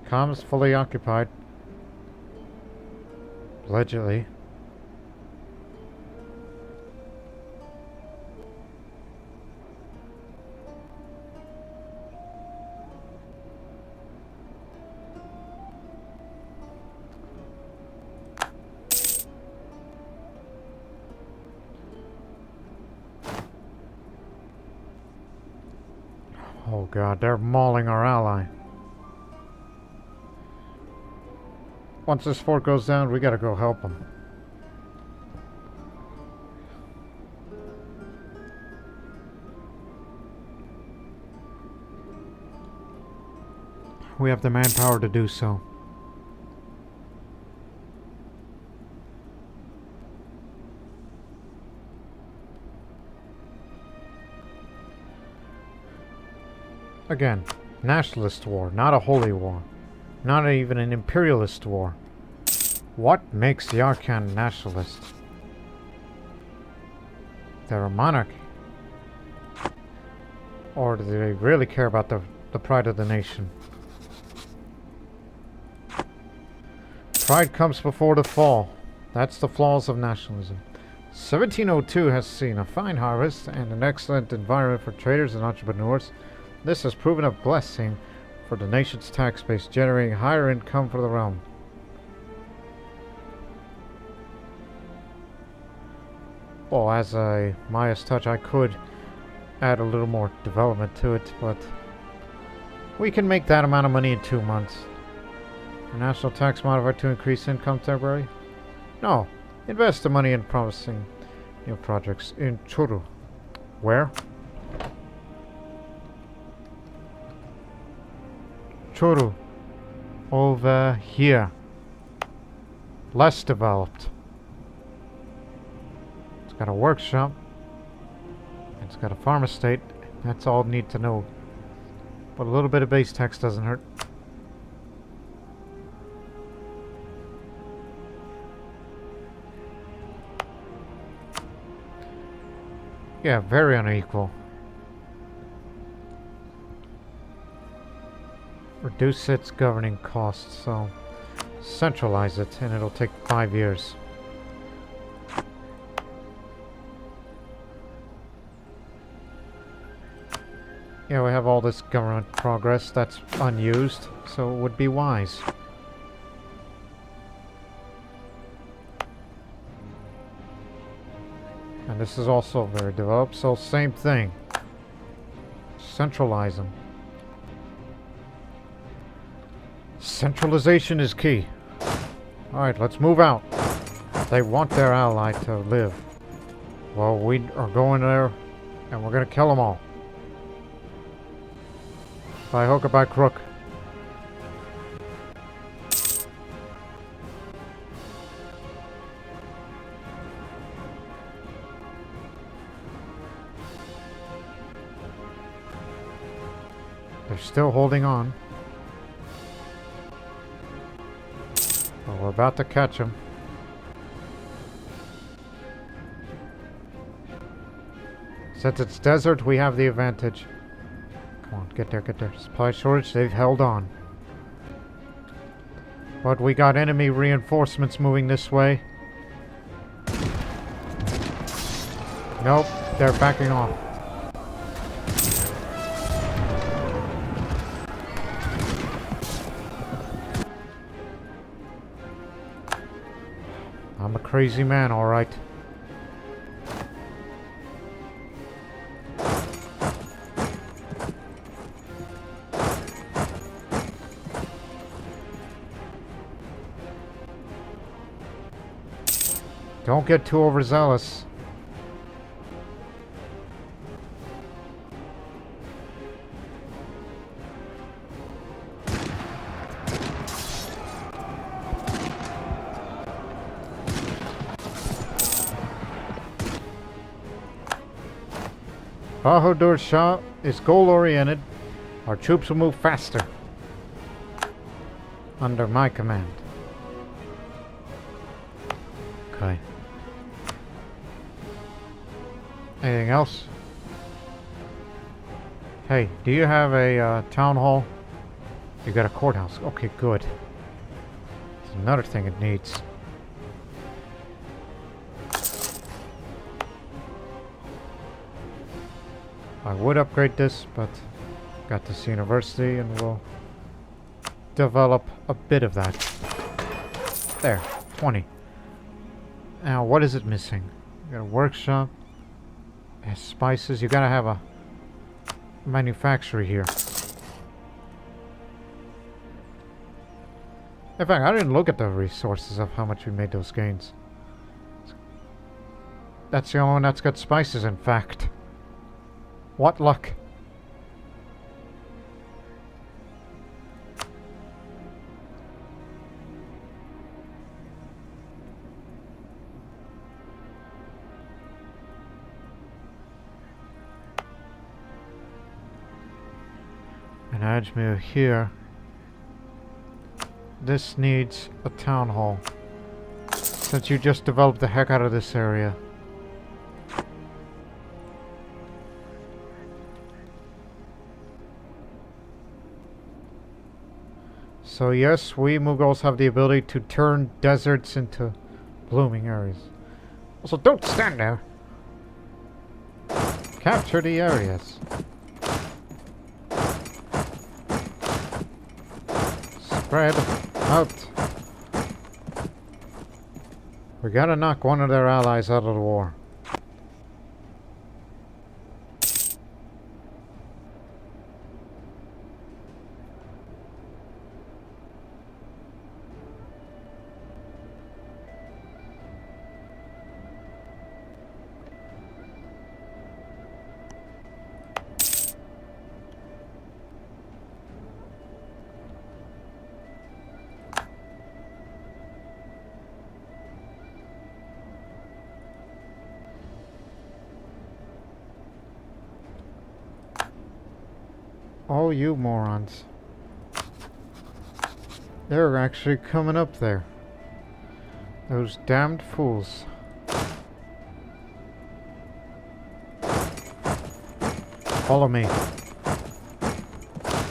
Comms fully occupied. Allegedly. Oh god, they're mauling our ally. Once this fort goes down, we gotta go help them. We have the manpower to do so. Again, nationalist war, not a holy war. Not even an imperialist war. What makes the Arcan nationalist? They're a monarchy. Or do they really care about the pride of the nation? Pride comes before the fall. That's the flaws of nationalism. 1702 has seen a fine harvest and an excellent environment for traders and entrepreneurs. This has proven a blessing for the nation's tax base, generating higher income for the realm. Well, as a Maya's touch, I could add a little more development to it, but we can make that amount of money in 2 months. A national tax modifier to increase income temporary? No. Invest the money in promising new projects in Churu. Where? Churu. Over here. Less developed. It's got a workshop. It's got a farm estate. That's all I need to know. But a little bit of base tax doesn't hurt. Yeah, very unequal. Reduce its governing costs, so centralize it, and it'll take 5 years. Yeah, we have all this government progress that's unused, so it would be wise. And this is also very developed, so same thing. Centralize them. Centralization is key. Alright, let's move out. They want their ally to live. Well, we are going there, and we're gonna kill them all. By hook or by crook. They're still holding on. Well, we're about to catch them. Since it's desert, we have the advantage. Come on, get there, get there. Supply shortage, they've held on. But we got enemy reinforcements moving this way. Nope, they're backing off. I'm a crazy man, alright. Don't get too overzealous. Bahadur Shah is goal-oriented. Our troops will move faster. Under my command. Okay. Anything else? Hey, do you have a town hall? You got a courthouse. Okay, good. That's another thing it needs. I would upgrade this, but got this university and we'll develop a bit of that. There, 20. Now, what is it missing? You got a workshop. It has spices. You gotta have a manufacturer here. In fact, I didn't look at the resources of how much we made those gains. That's the only one that's got spices, in fact. What luck. And Ajmer here. this needs a town hall. Since you just developed the heck out of this area. So yes, we Mughals have the ability to turn deserts into blooming areas. Also, don't stand there! Capture the areas. Spread out. We gotta knock one of their allies out of the war. Oh, you morons. They're actually coming up there. Those damned fools. Follow me.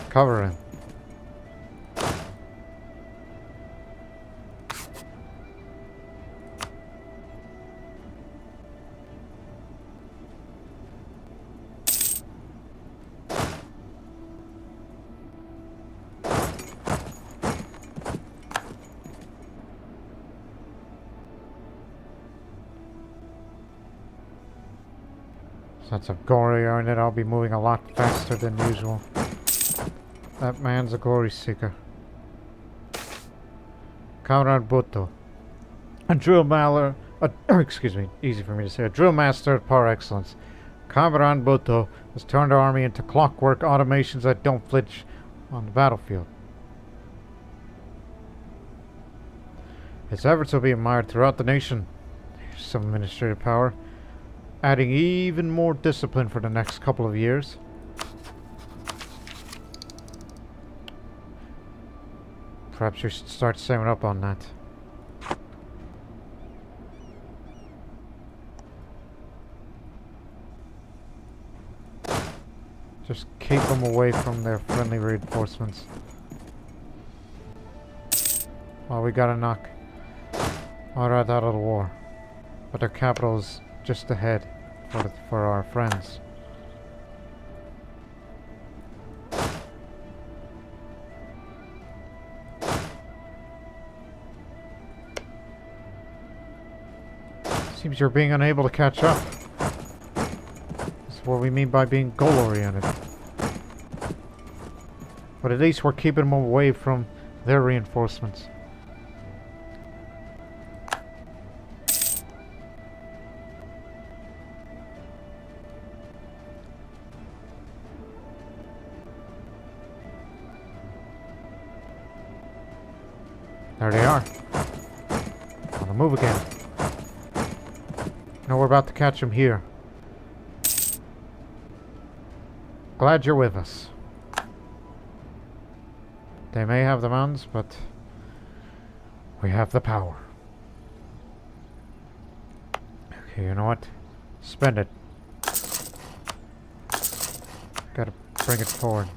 Cover him. Since I'm gory on it, I'll be moving a lot faster than usual. That man's a glory seeker. Comrade Bhutto. A drill master, excuse me, easy for me to say. A drill master at par excellence. Comrade Bhutto has turned our army into clockwork automations that don't flinch on the battlefield. His efforts will be admired throughout the nation. Here's some administrative power. Adding even more discipline for the next couple of years. Perhaps you should start saving up on that. Just keep them away from their friendly reinforcements. Well, we gotta knock Marath out of the war. But their capital is just ahead for our friends. Seems you're being unable to catch up. That's what we mean by being goal-oriented. But at least we're keeping them away from their reinforcements. There they are. On the move again. No, we're about to catch them here. Glad you're with us. They may have the mountains, but we have the power. Okay, you know what? Spend it. Gotta bring it forward.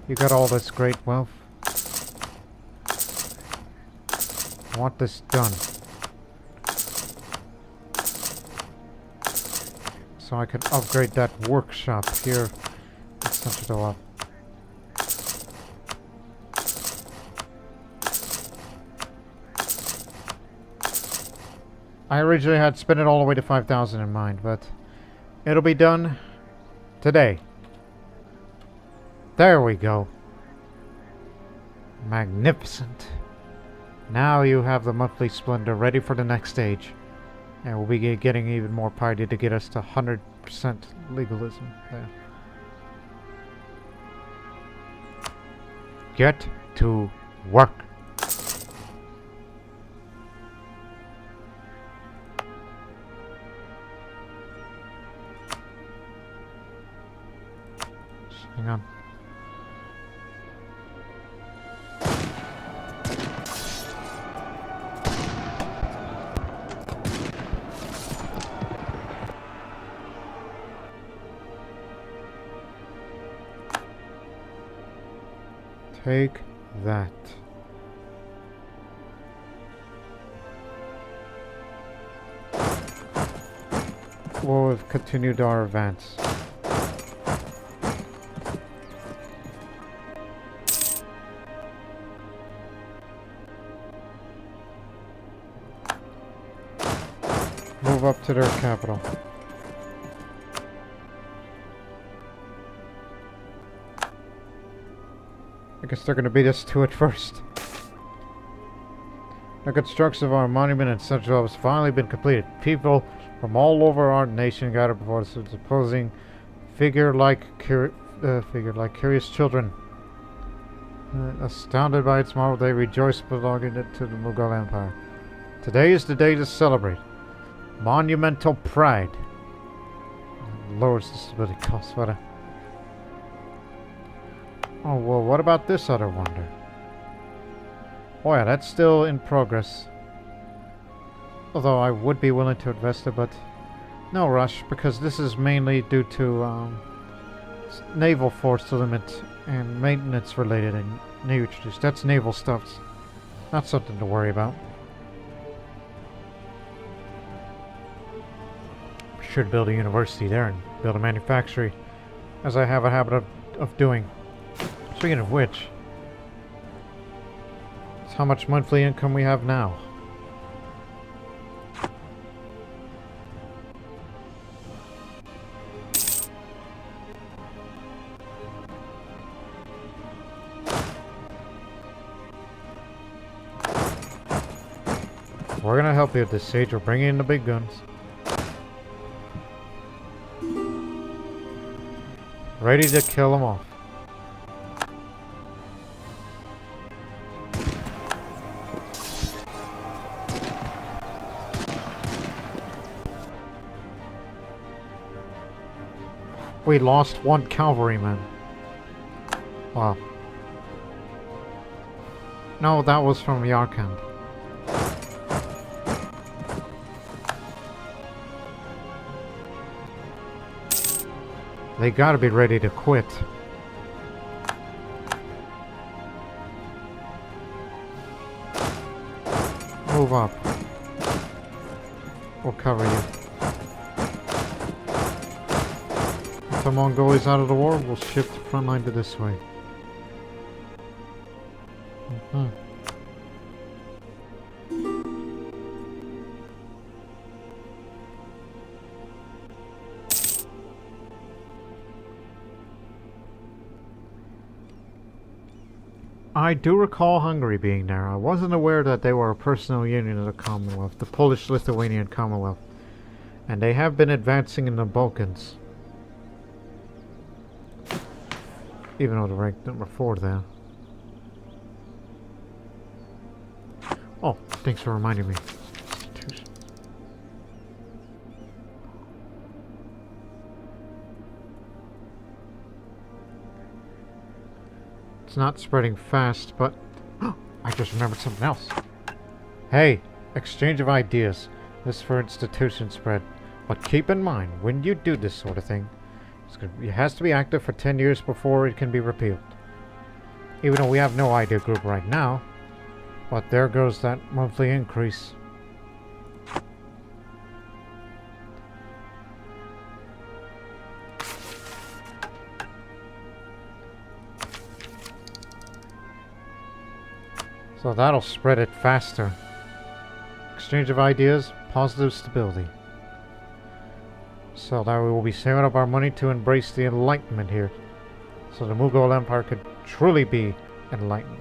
You got all this great wealth. I want this done. So I can upgrade that workshop here at Central. I originally had spent it all the way to 5,000 in mind, but it'll be done today. There we go. Magnificent. Now you have the monthly splendor ready for the next stage. And we'll be getting even more piety to get us to 100% legalism there. Get to work. Hang on. Take that. We'll have continued our advance. Move up to their capital. I guess they're gonna beat us to it first. The construction of our monument in Central has finally been completed. People from all over our nation gathered before this imposing figure like curious children. Astounded by its marvel, they rejoice belonging to the Mughal Empire. Today is the day to celebrate. Monumental pride. Lowers the stability cost, what a... Oh, well, what about this other wonder? Oh yeah, that's still in progress. Although I would be willing to invest it, but no rush, because this is mainly due to naval force limit and maintenance related and new introduced. That's naval stuff. Not something to worry about. Should build a university there and build a manufactory, as I have a habit of doing. Speaking of which, it's how much monthly income we have now. We're gonna help you at this stage. We're bringing in the big guns. Ready to kill them off. We lost one cavalryman. Wow. No, that was from Yarkand. They gotta be ready to quit. Move up. We'll cover you. If the Mongols out of the war, we'll shift the front line to this way. I do recall Hungary being there. I wasn't aware that they were a personal union of the Commonwealth, the Polish-Lithuanian Commonwealth. And they have been advancing in the Balkans. Even though they're ranked number 4 there. Oh, thanks for reminding me. It's not spreading fast, but... I just remembered something else. Hey, exchange of ideas. This for institution spread. But keep in mind, when you do this sort of thing, it has to be active for 10 years before it can be repealed. Even though we have no idea group right now. But there goes that monthly increase. So that'll spread it faster. Exchange of ideas, positive stability. So that we will be saving up our money to embrace the Enlightenment here. So the Mughal Empire could truly be enlightened.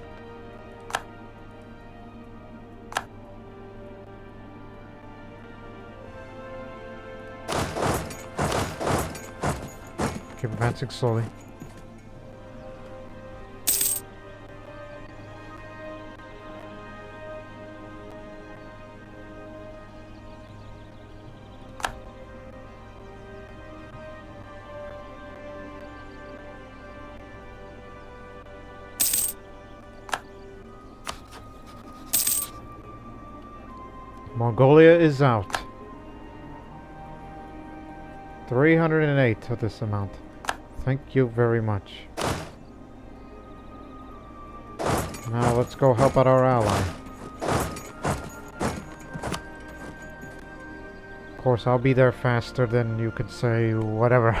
Keep advancing slowly. Mongolia is out. 308 of this amount. Thank you very much. Now let's go help out our ally. Of course, I'll be there faster than you could say whatever.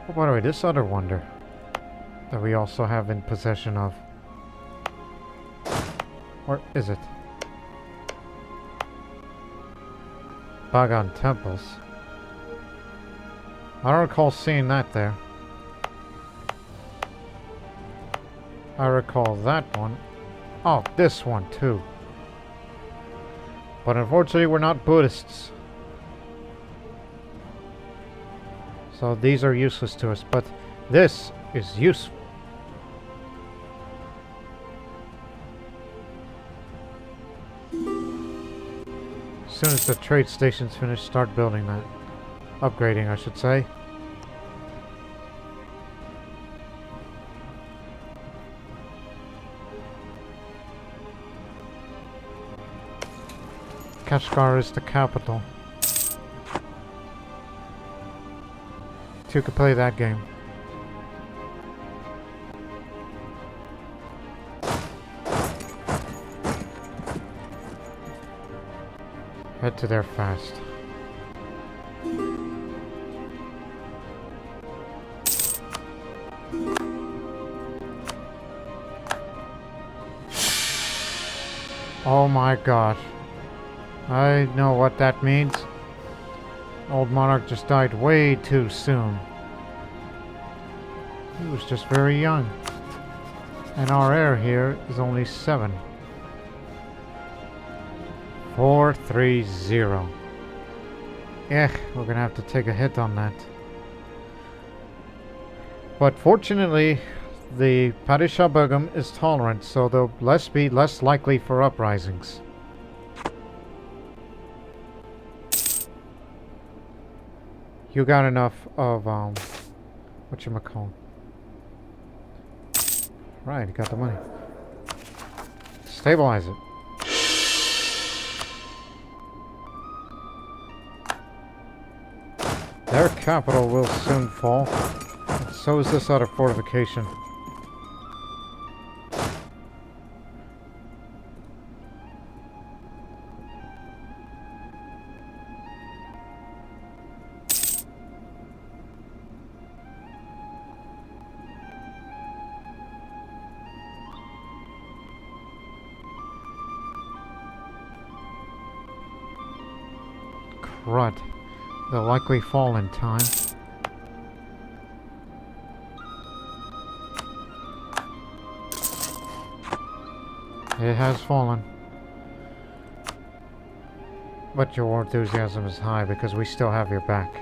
Oh, by the way, this other wonder that we also have in possession of. Where is it? Bagan temples. I don't recall seeing that there. I recall that one. Oh, this one too. But unfortunately we're not Buddhists. So these are useless to us, but this is useful. As soon as the trade station's finished, start building that. Upgrading, I should say. Kashgar is the capital. You could play that game. Head to there fast. Oh my gosh. I know what that means. Old monarch just died way too soon. He was just very young. And our heir here is only 7. 430. We're gonna have to take a hit on that. But fortunately, the Padishah Begum is tolerant, so they'll be less likely for uprisings. You got enough of, whatchamacallit. Right, you got the money. Stabilize it. Their capital will soon fall. And so is this other fortification. Crud. They'll likely fall in time. It has fallen. But your enthusiasm is high because we still have your back.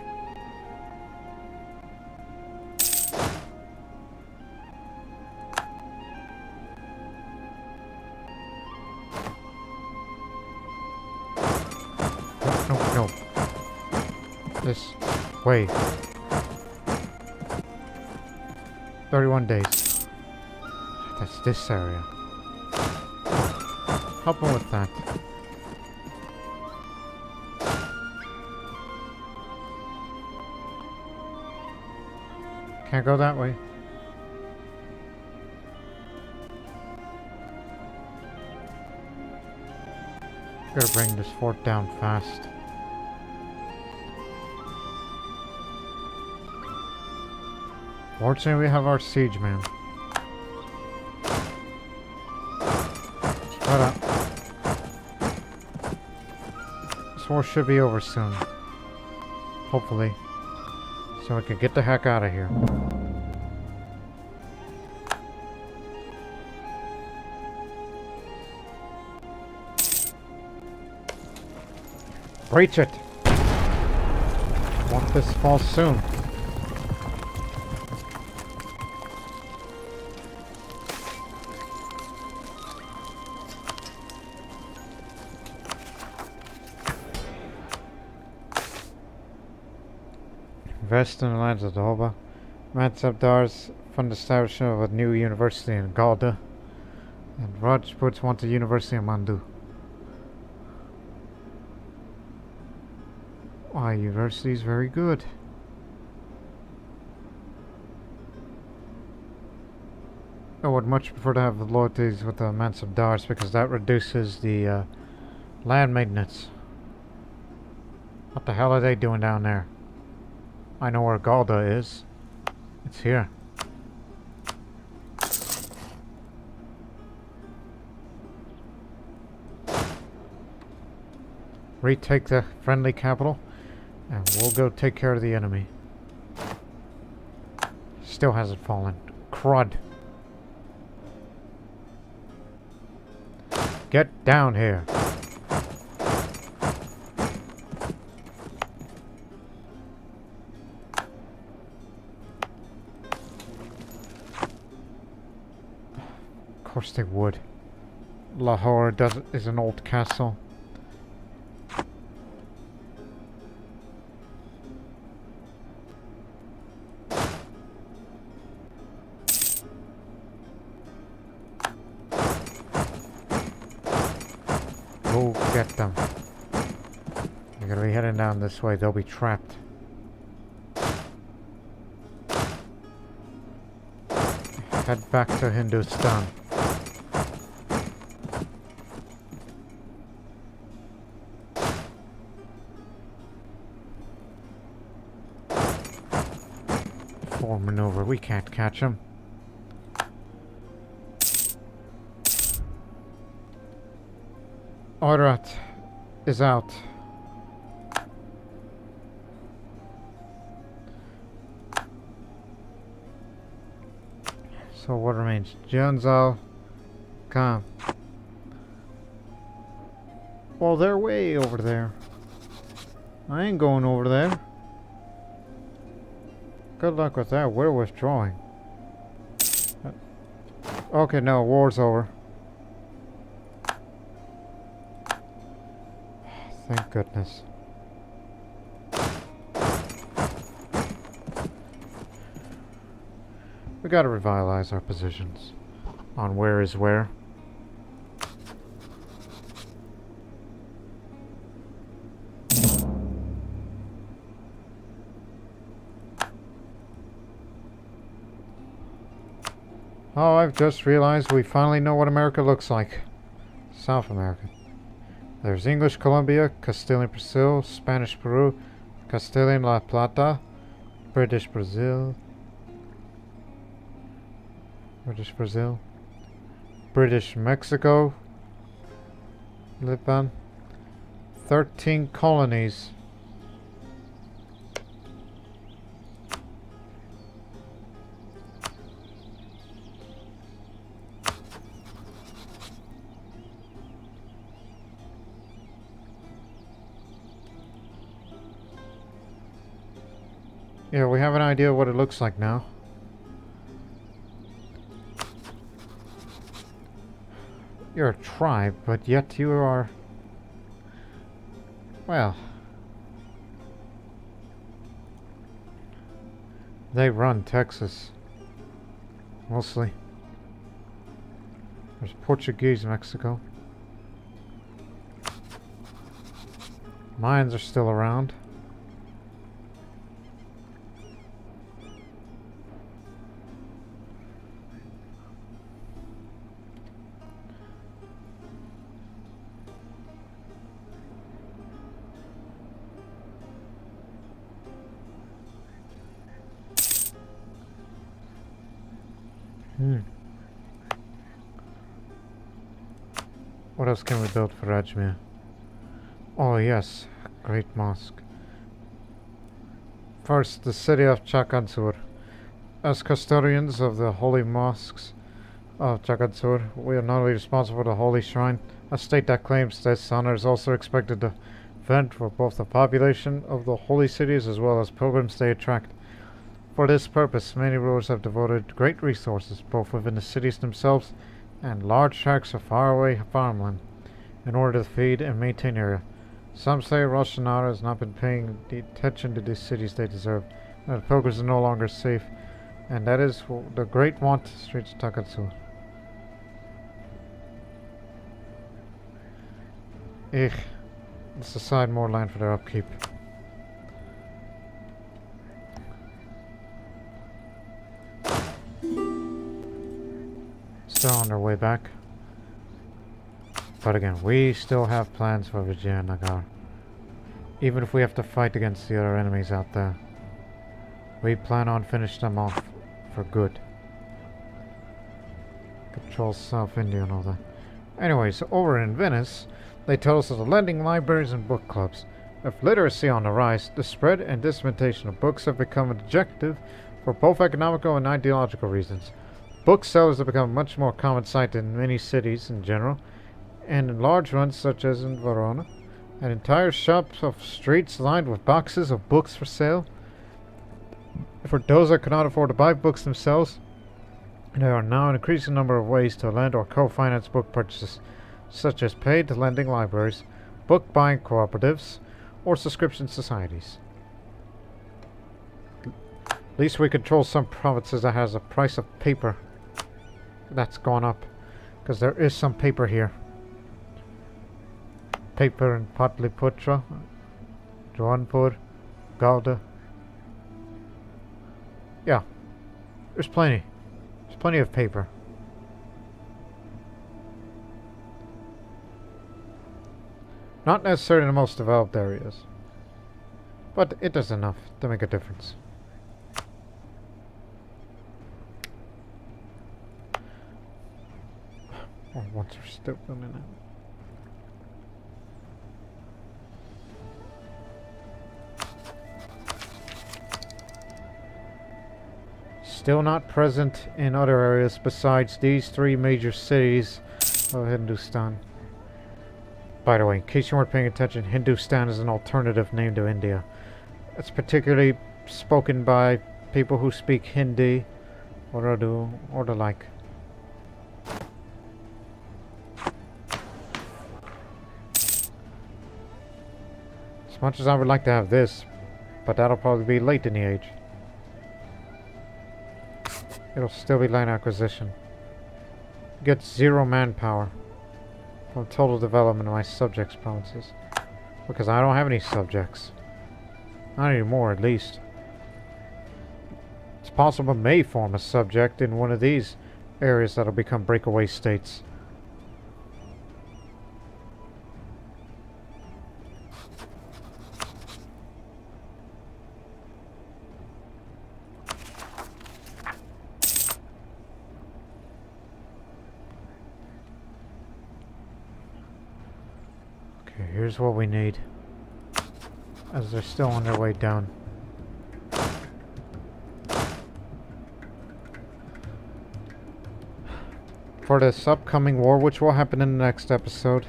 No. This way. 31 days. That's this area. Help him with that. Can't go that way. Gotta bring this fort down fast. Fortunately, we have our siege man. Spread up. This war should be over soon. Hopefully. So we can get the heck out of here. Breach it! I want this to fall soon. Invest in the lands of Doba. Mansabdars fund the establishment of a new university in Galda. And Rajputs want a university in Mandu. Why, university is very good. I would much prefer to have the loyalties with the Mansabdars because that reduces the land maintenance. What the hell are they doing down there? I know where Galda is. It's here. Retake the friendly capital, and we'll go take care of the enemy. Still hasn't fallen. Crud. Get down here. Of course they would. Lahore is an old castle. Go get them. They're gonna be heading down this way. They'll be trapped. Head back to Hindustan. Forward maneuver. We can't catch him. Oirat is out. So what remains? Janzal, Khan. Well, they're way over there. I ain't going over there. Good luck with that. We're withdrawing. Okay, no, war's over. Thank goodness. We gotta revitalize our positions on where is where. Oh, I've just realized we finally know what America looks like. South America. There's English Colombia, Castilian Brazil, Spanish Peru, Castilian La Plata, British Brazil, British Mexico, Liban, 13 colonies. Yeah, we have an idea what it looks like now. You're a tribe, but yet you are... Well... They run Texas. Mostly. There's Portuguese Mexico. Mayans are still around. What else can we build for Ajmer? Oh yes, great mosque. First, the city of Chakansur. As custodians of the holy mosques of Chakansur, we are not only responsible for the holy shrine. A state that claims this honor is also expected to fend for both the population of the holy cities as well as pilgrims they attract. For this purpose, many rulers have devoted great resources, both within the cities themselves and large tracts of faraway farmland, in order to feed and maintain area. Some say Roshanara has not been paying the attention to these cities they deserve, and that pilgrims are no longer safe, and that is the great want to reach Takatsu. Let's assign more land for their upkeep. Still on their way back. But again, we still have plans for Vijayanagar. Even if we have to fight against the other enemies out there. We plan on finishing them off for good. Control South India and all that. Anyways, over in Venice, they tell us of the lending libraries and book clubs. With literacy on the rise, the spread and dissemination of books have become an objective for both economical and ideological reasons. Booksellers have become a much more common sight in many cities in general, and in large ones such as in Verona, and entire shops of streets lined with boxes of books for sale. For those that cannot afford to buy books themselves, there are now an increasing number of ways to lend or co-finance book purchases, such as paid lending libraries, book buying cooperatives, or subscription societies. At least we control some provinces that has a price of paper that's gone up, because there is some paper here. Paper in Patliputra, Jaunpur, Gauda. Yeah, there's plenty. There's plenty of paper. Not necessarily in the most developed areas, but it does enough to make a difference. Oh, once we're still doing it. Still not present in other areas besides these three major cities of Hindustan. By the way, in case you weren't paying attention, Hindustan is an alternative name to India. It's particularly spoken by people who speak Hindi or Urdu or the like. As much as I would like to have this, but that'll probably be late in the age. It'll still be land acquisition. Get 0 manpower from total development of my subjects' provinces. Because I don't have any subjects. Not anymore, at least. It's possible I may form a subject in one of these areas that'll become breakaway states. Here's what we need, as they're still on their way down. For this upcoming war, which will happen in the next episode,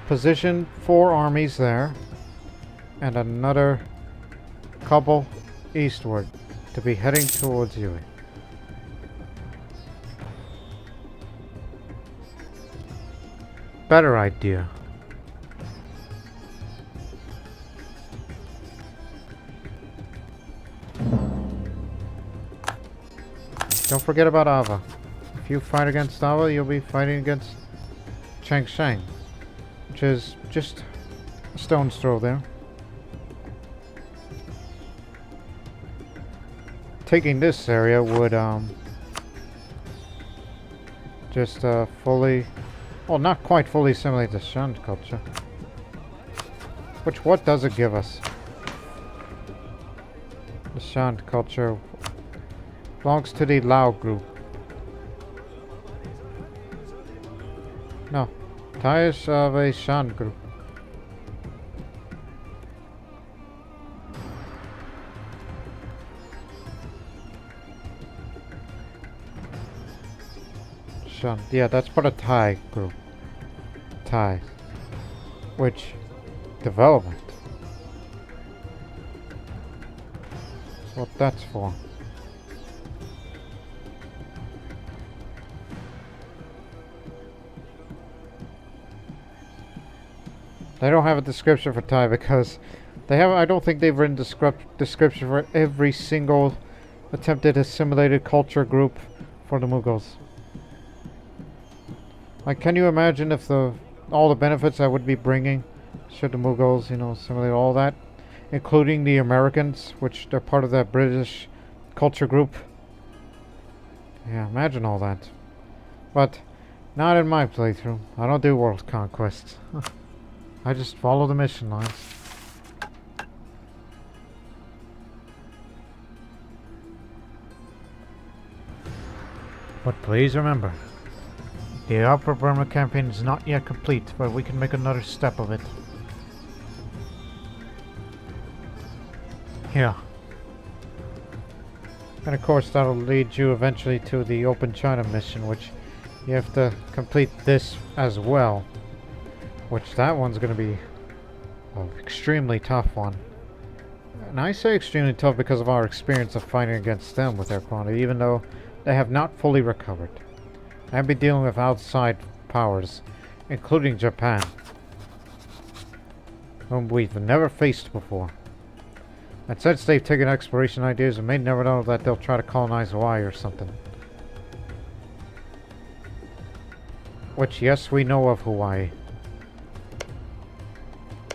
position 4 armies there, and another couple eastward to be heading towards you. Better idea. Don't forget about Ava. If you fight against Ava, you'll be fighting against Changshan, which is just a stone's throw there. Taking this area would just fully, well, not quite fully assimilate the Shan culture. Which, what does it give us? The Shan culture belongs to the Lao group. No, Thai is of a Shan group. Shan, yeah, that's part of Thai group. Thai, which development. That's what that's for. They don't have a description for Thai because they have. I don't think they've written description for every single attempted assimilated culture group for the Mughals. Like, can you imagine if all the benefits I would be bringing should the Mughals, assimilate all that, including the Americans, which they're part of that British culture group. Yeah, imagine all that. But not in my playthrough. I don't do world conquests. I just follow the mission lines. But please remember, the Upper Burma campaign is not yet complete, but we can make another step of it. Yeah. And of course that'll lead you eventually to the Open China mission, which you have to complete this as well. Which that one's going to be an extremely tough one. And I say extremely tough because of our experience of fighting against them with their quantity, even though they have not fully recovered. I've been dealing with outside powers, including Japan, whom we've never faced before. And since they've taken exploration ideas, we may never know that they'll try to colonize Hawaii or something. Which, yes, we know of Hawaii.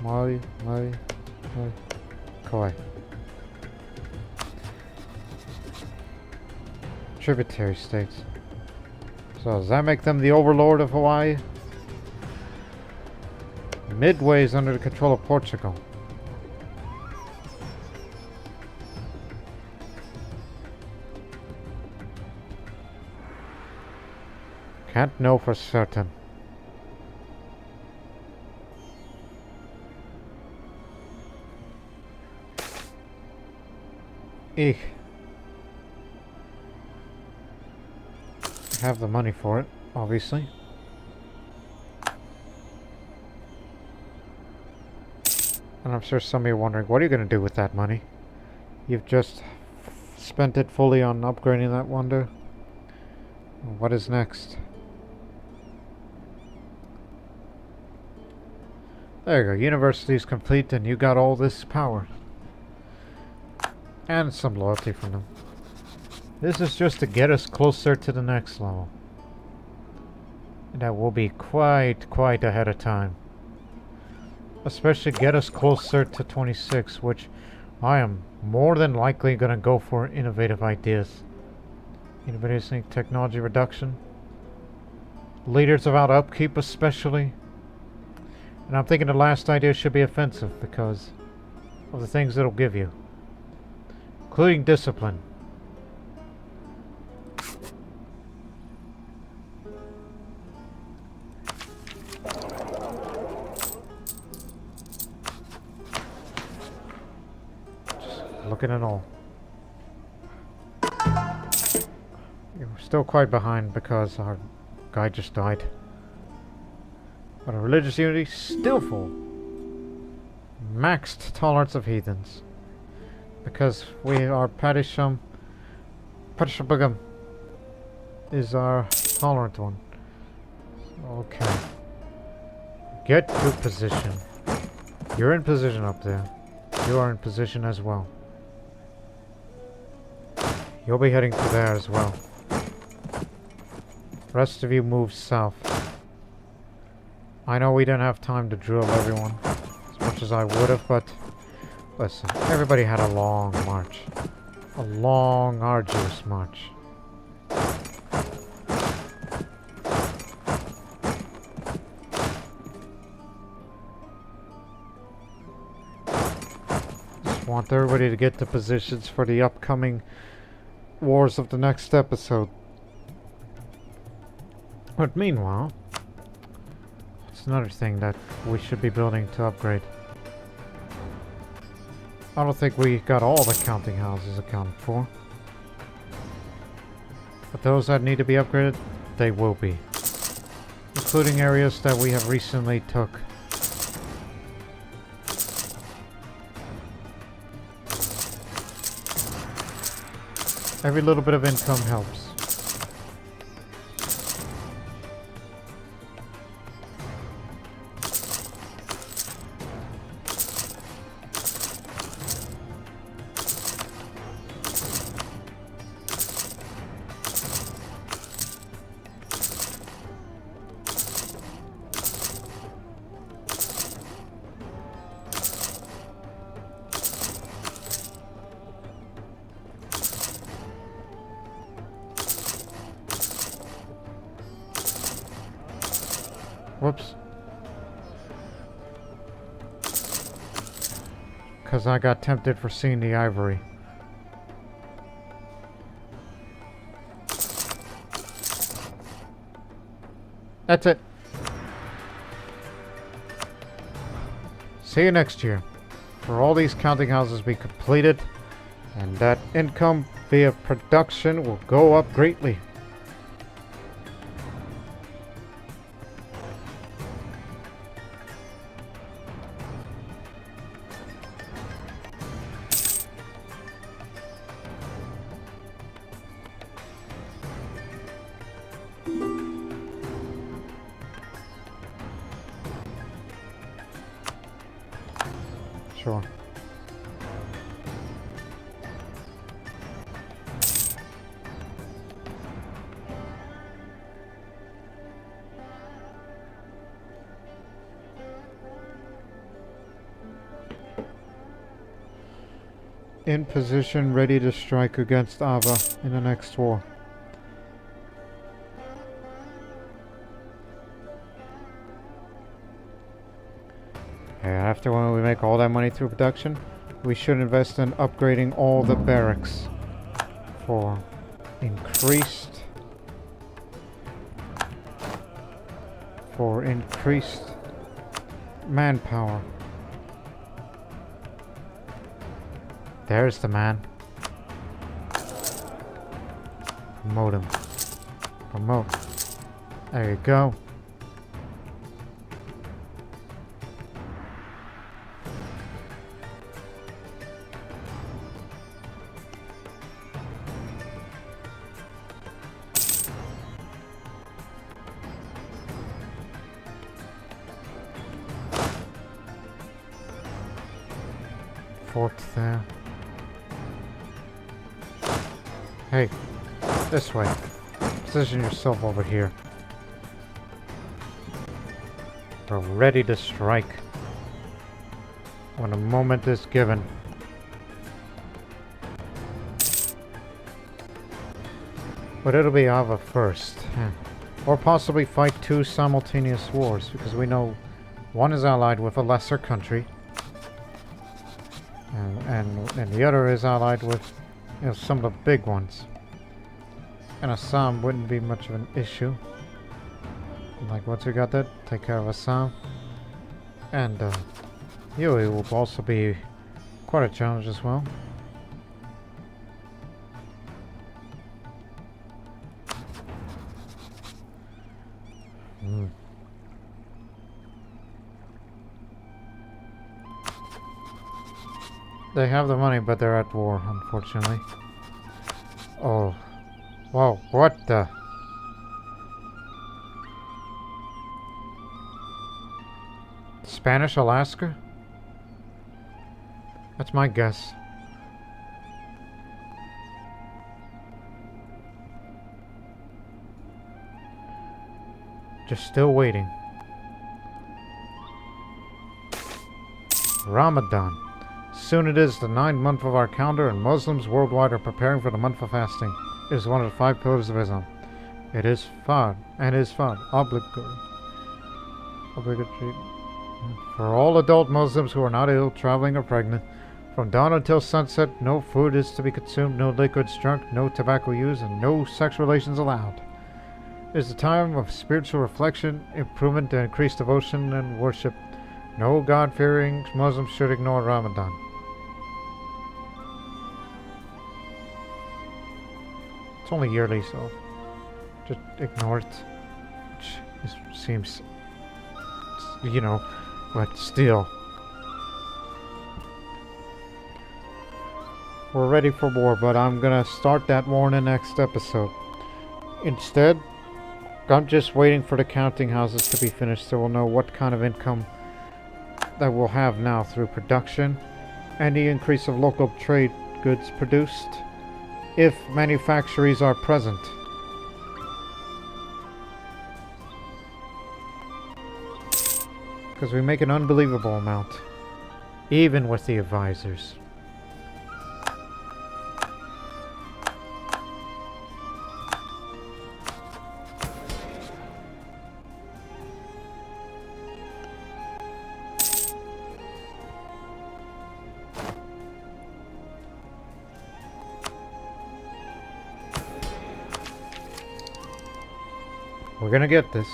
Maui, Kauai. Tributary states. So does that make them the overlord of Hawaii? Midway is under the control of Portugal. Can't know for certain. Eek. Have the money for it, obviously. And I'm sure some of you are wondering, what are you going to do with that money? You've just spent it fully on upgrading that wonder. What is next? There you go, university is complete and you got all this power. And some loyalty from them. This is just to get us closer to the next level. And that will be quite ahead of time. Especially get us closer to 26, which I am more than likely going to go for innovative ideas. Anybody think technology reduction? Leaders without upkeep especially. And I'm thinking the last idea should be offensive because of the things it'll give you. Including discipline. Just looking at all. We're still quite behind because our guy just died. But our religious unity still full. Maxed tolerance of heathens. Because we are Padisham is our tolerant one. Okay. Get to position. You're in position up there. You are in position as well. You'll be heading to there as well. Rest of you move south. I know we didn't have time to drill everyone as much as I would have, but listen, everybody had a long march. A long, arduous march. Just want everybody to get to positions for the upcoming wars of the next episode. But meanwhile, it's another thing that we should be building to upgrade. I don't think we got all the counting houses accounted for. But those that need to be upgraded, they will be. Including areas that we have recently took. Every little bit of income helps. Whoops. Because I got tempted for seeing the ivory. That's it. See you next year. For all these counting houses be completed, and that income via production will go up greatly. Sure. In position, ready to strike against Ava in the next war. After when we make all that money through production, we should invest in upgrading all the barracks for increased manpower. There's the man. Promote him. Promote. There you go. Fort there. Hey, this way. Position yourself over here. We're ready to strike when a moment is given. But it'll be Ava first. Or possibly fight two simultaneous wars, because we know one is allied with a lesser country. And the other is allied with, you know, some of the big ones. And Assam wouldn't be much of an issue. Like, once we got that, take care of Assam. And Yui will also be quite a challenge as well. They have the money, but they're at war, unfortunately. Oh. Whoa, what the? Spanish Alaska? That's my guess. Just still waiting. Ramadan. Soon it is the 9th month of our calendar, and Muslims worldwide are preparing for the month of fasting. It is one of the 5 pillars of Islam. It is obligatory for all adult Muslims who are not ill, traveling, or pregnant. From dawn until sunset, no food is to be consumed, no liquids drunk, no tobacco used, and no sexual relations allowed. It is a time of spiritual reflection, improvement, and increased devotion and worship. No God-fearing Muslims should ignore Ramadan. It's only yearly, so just ignore it. Which seems, you know, but still. We're ready for war, but I'm gonna start that war in the next episode. Instead, I'm just waiting for the counting houses to be finished so we'll know what kind of income that we'll have now through production and the increase of local trade goods produced if manufactories are present. Because we make an unbelievable amount, even with the advisors. We're gonna get this.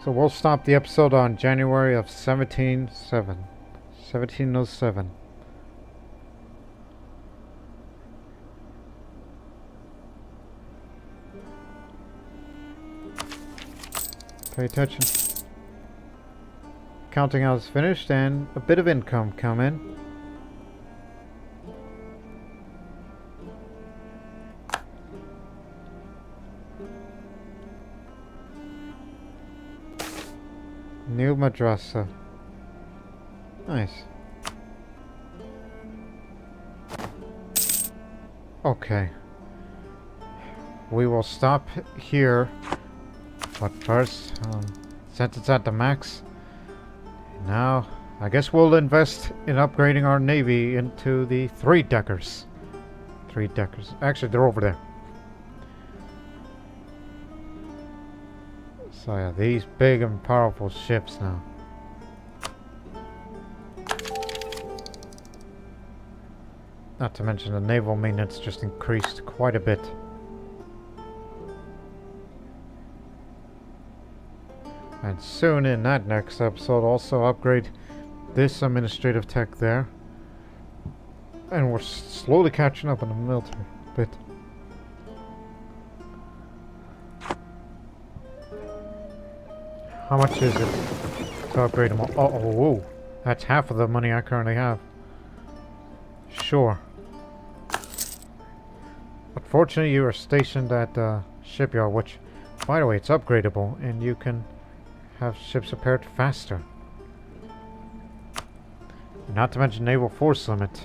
So we'll stop the episode on January of 1707. Pay attention. Counting out is finished and a bit of income come in. New madrasa. Nice. Okay. We will stop here. But first, since it's at the max, now I guess we'll invest in upgrading our navy into the 3-deckers. 3-deckers. Actually, they're over there. So yeah, these big and powerful ships now. Not to mention the naval maintenance just increased quite a bit. And soon in that next episode also upgrade this administrative tech there. And we're slowly catching up on the military bit. How much is it to upgrade them all? Oh, whoa. That's half of the money I currently have. Sure. Unfortunately, you are stationed at the shipyard, which, by the way, it's upgradable, and you can have ships repaired faster. Not to mention naval force limit,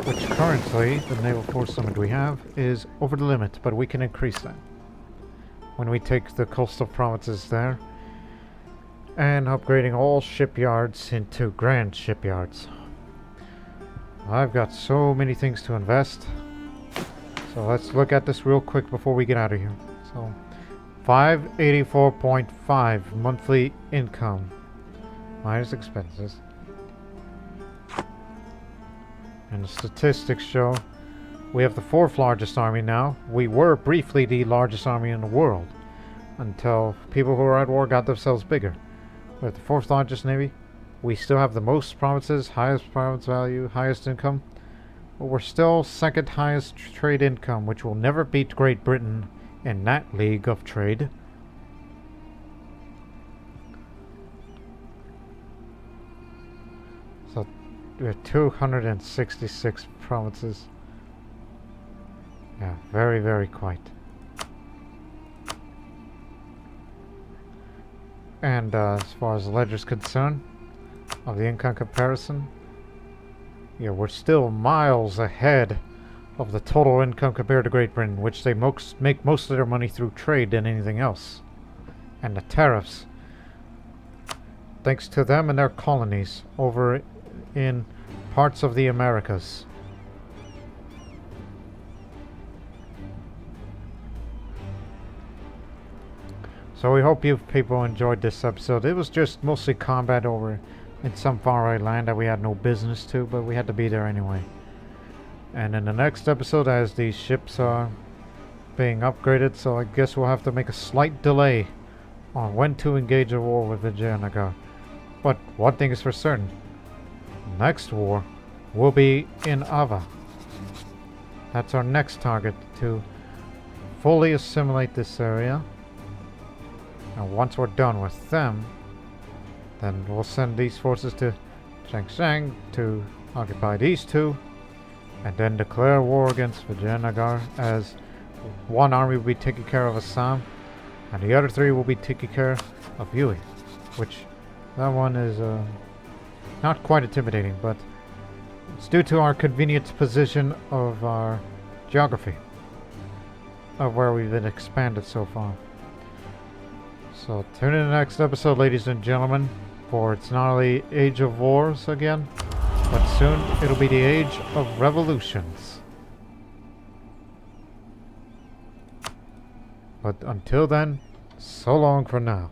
which currently, the naval force limit we have is over the limit, but we can increase that when we take the coastal provinces there. And upgrading all shipyards into grand shipyards. I've got so many things to invest. So let's look at this real quick before we get out of here. So 584.5 monthly income minus expenses. And the statistics show we have the 4th largest army now. We were briefly the largest army in the world until people who were at war got themselves bigger. We're the 4th largest navy. We still have the most provinces, highest province value, highest income. But we're still 2nd highest trade income, which will never beat Great Britain in that league of trade. So we have 266 provinces. Yeah, very, very quite. And as far as the ledger's concerned, of the income comparison, yeah, we're still miles ahead of the total income compared to Great Britain, which they make most of their money through trade than anything else. And the tariffs, thanks to them and their colonies over in parts of the Americas. So we hope you people enjoyed this episode. It was just mostly combat over in some faraway land that we had no business to, but we had to be there anyway. And in the next episode, as these ships are being upgraded, so I guess we'll have to make a slight delay on when to engage a war with Vijayanagar. But one thing is for certain, next war will be in Ava. That's our next target, to fully assimilate this area. And once we're done with them, then we'll send these forces to Changshan to occupy these two, and then declare war against Vijayanagar, as one army will be taking care of Assam, and the other 3 will be taking care of Yui, which that one is not quite intimidating, but it's due to our convenient position of our geography, of where we've been expanded so far. So tune in the next episode, ladies and gentlemen, for it's not only Age of Wars again, but soon it'll be the Age of Revolutions. But until then, so long for now.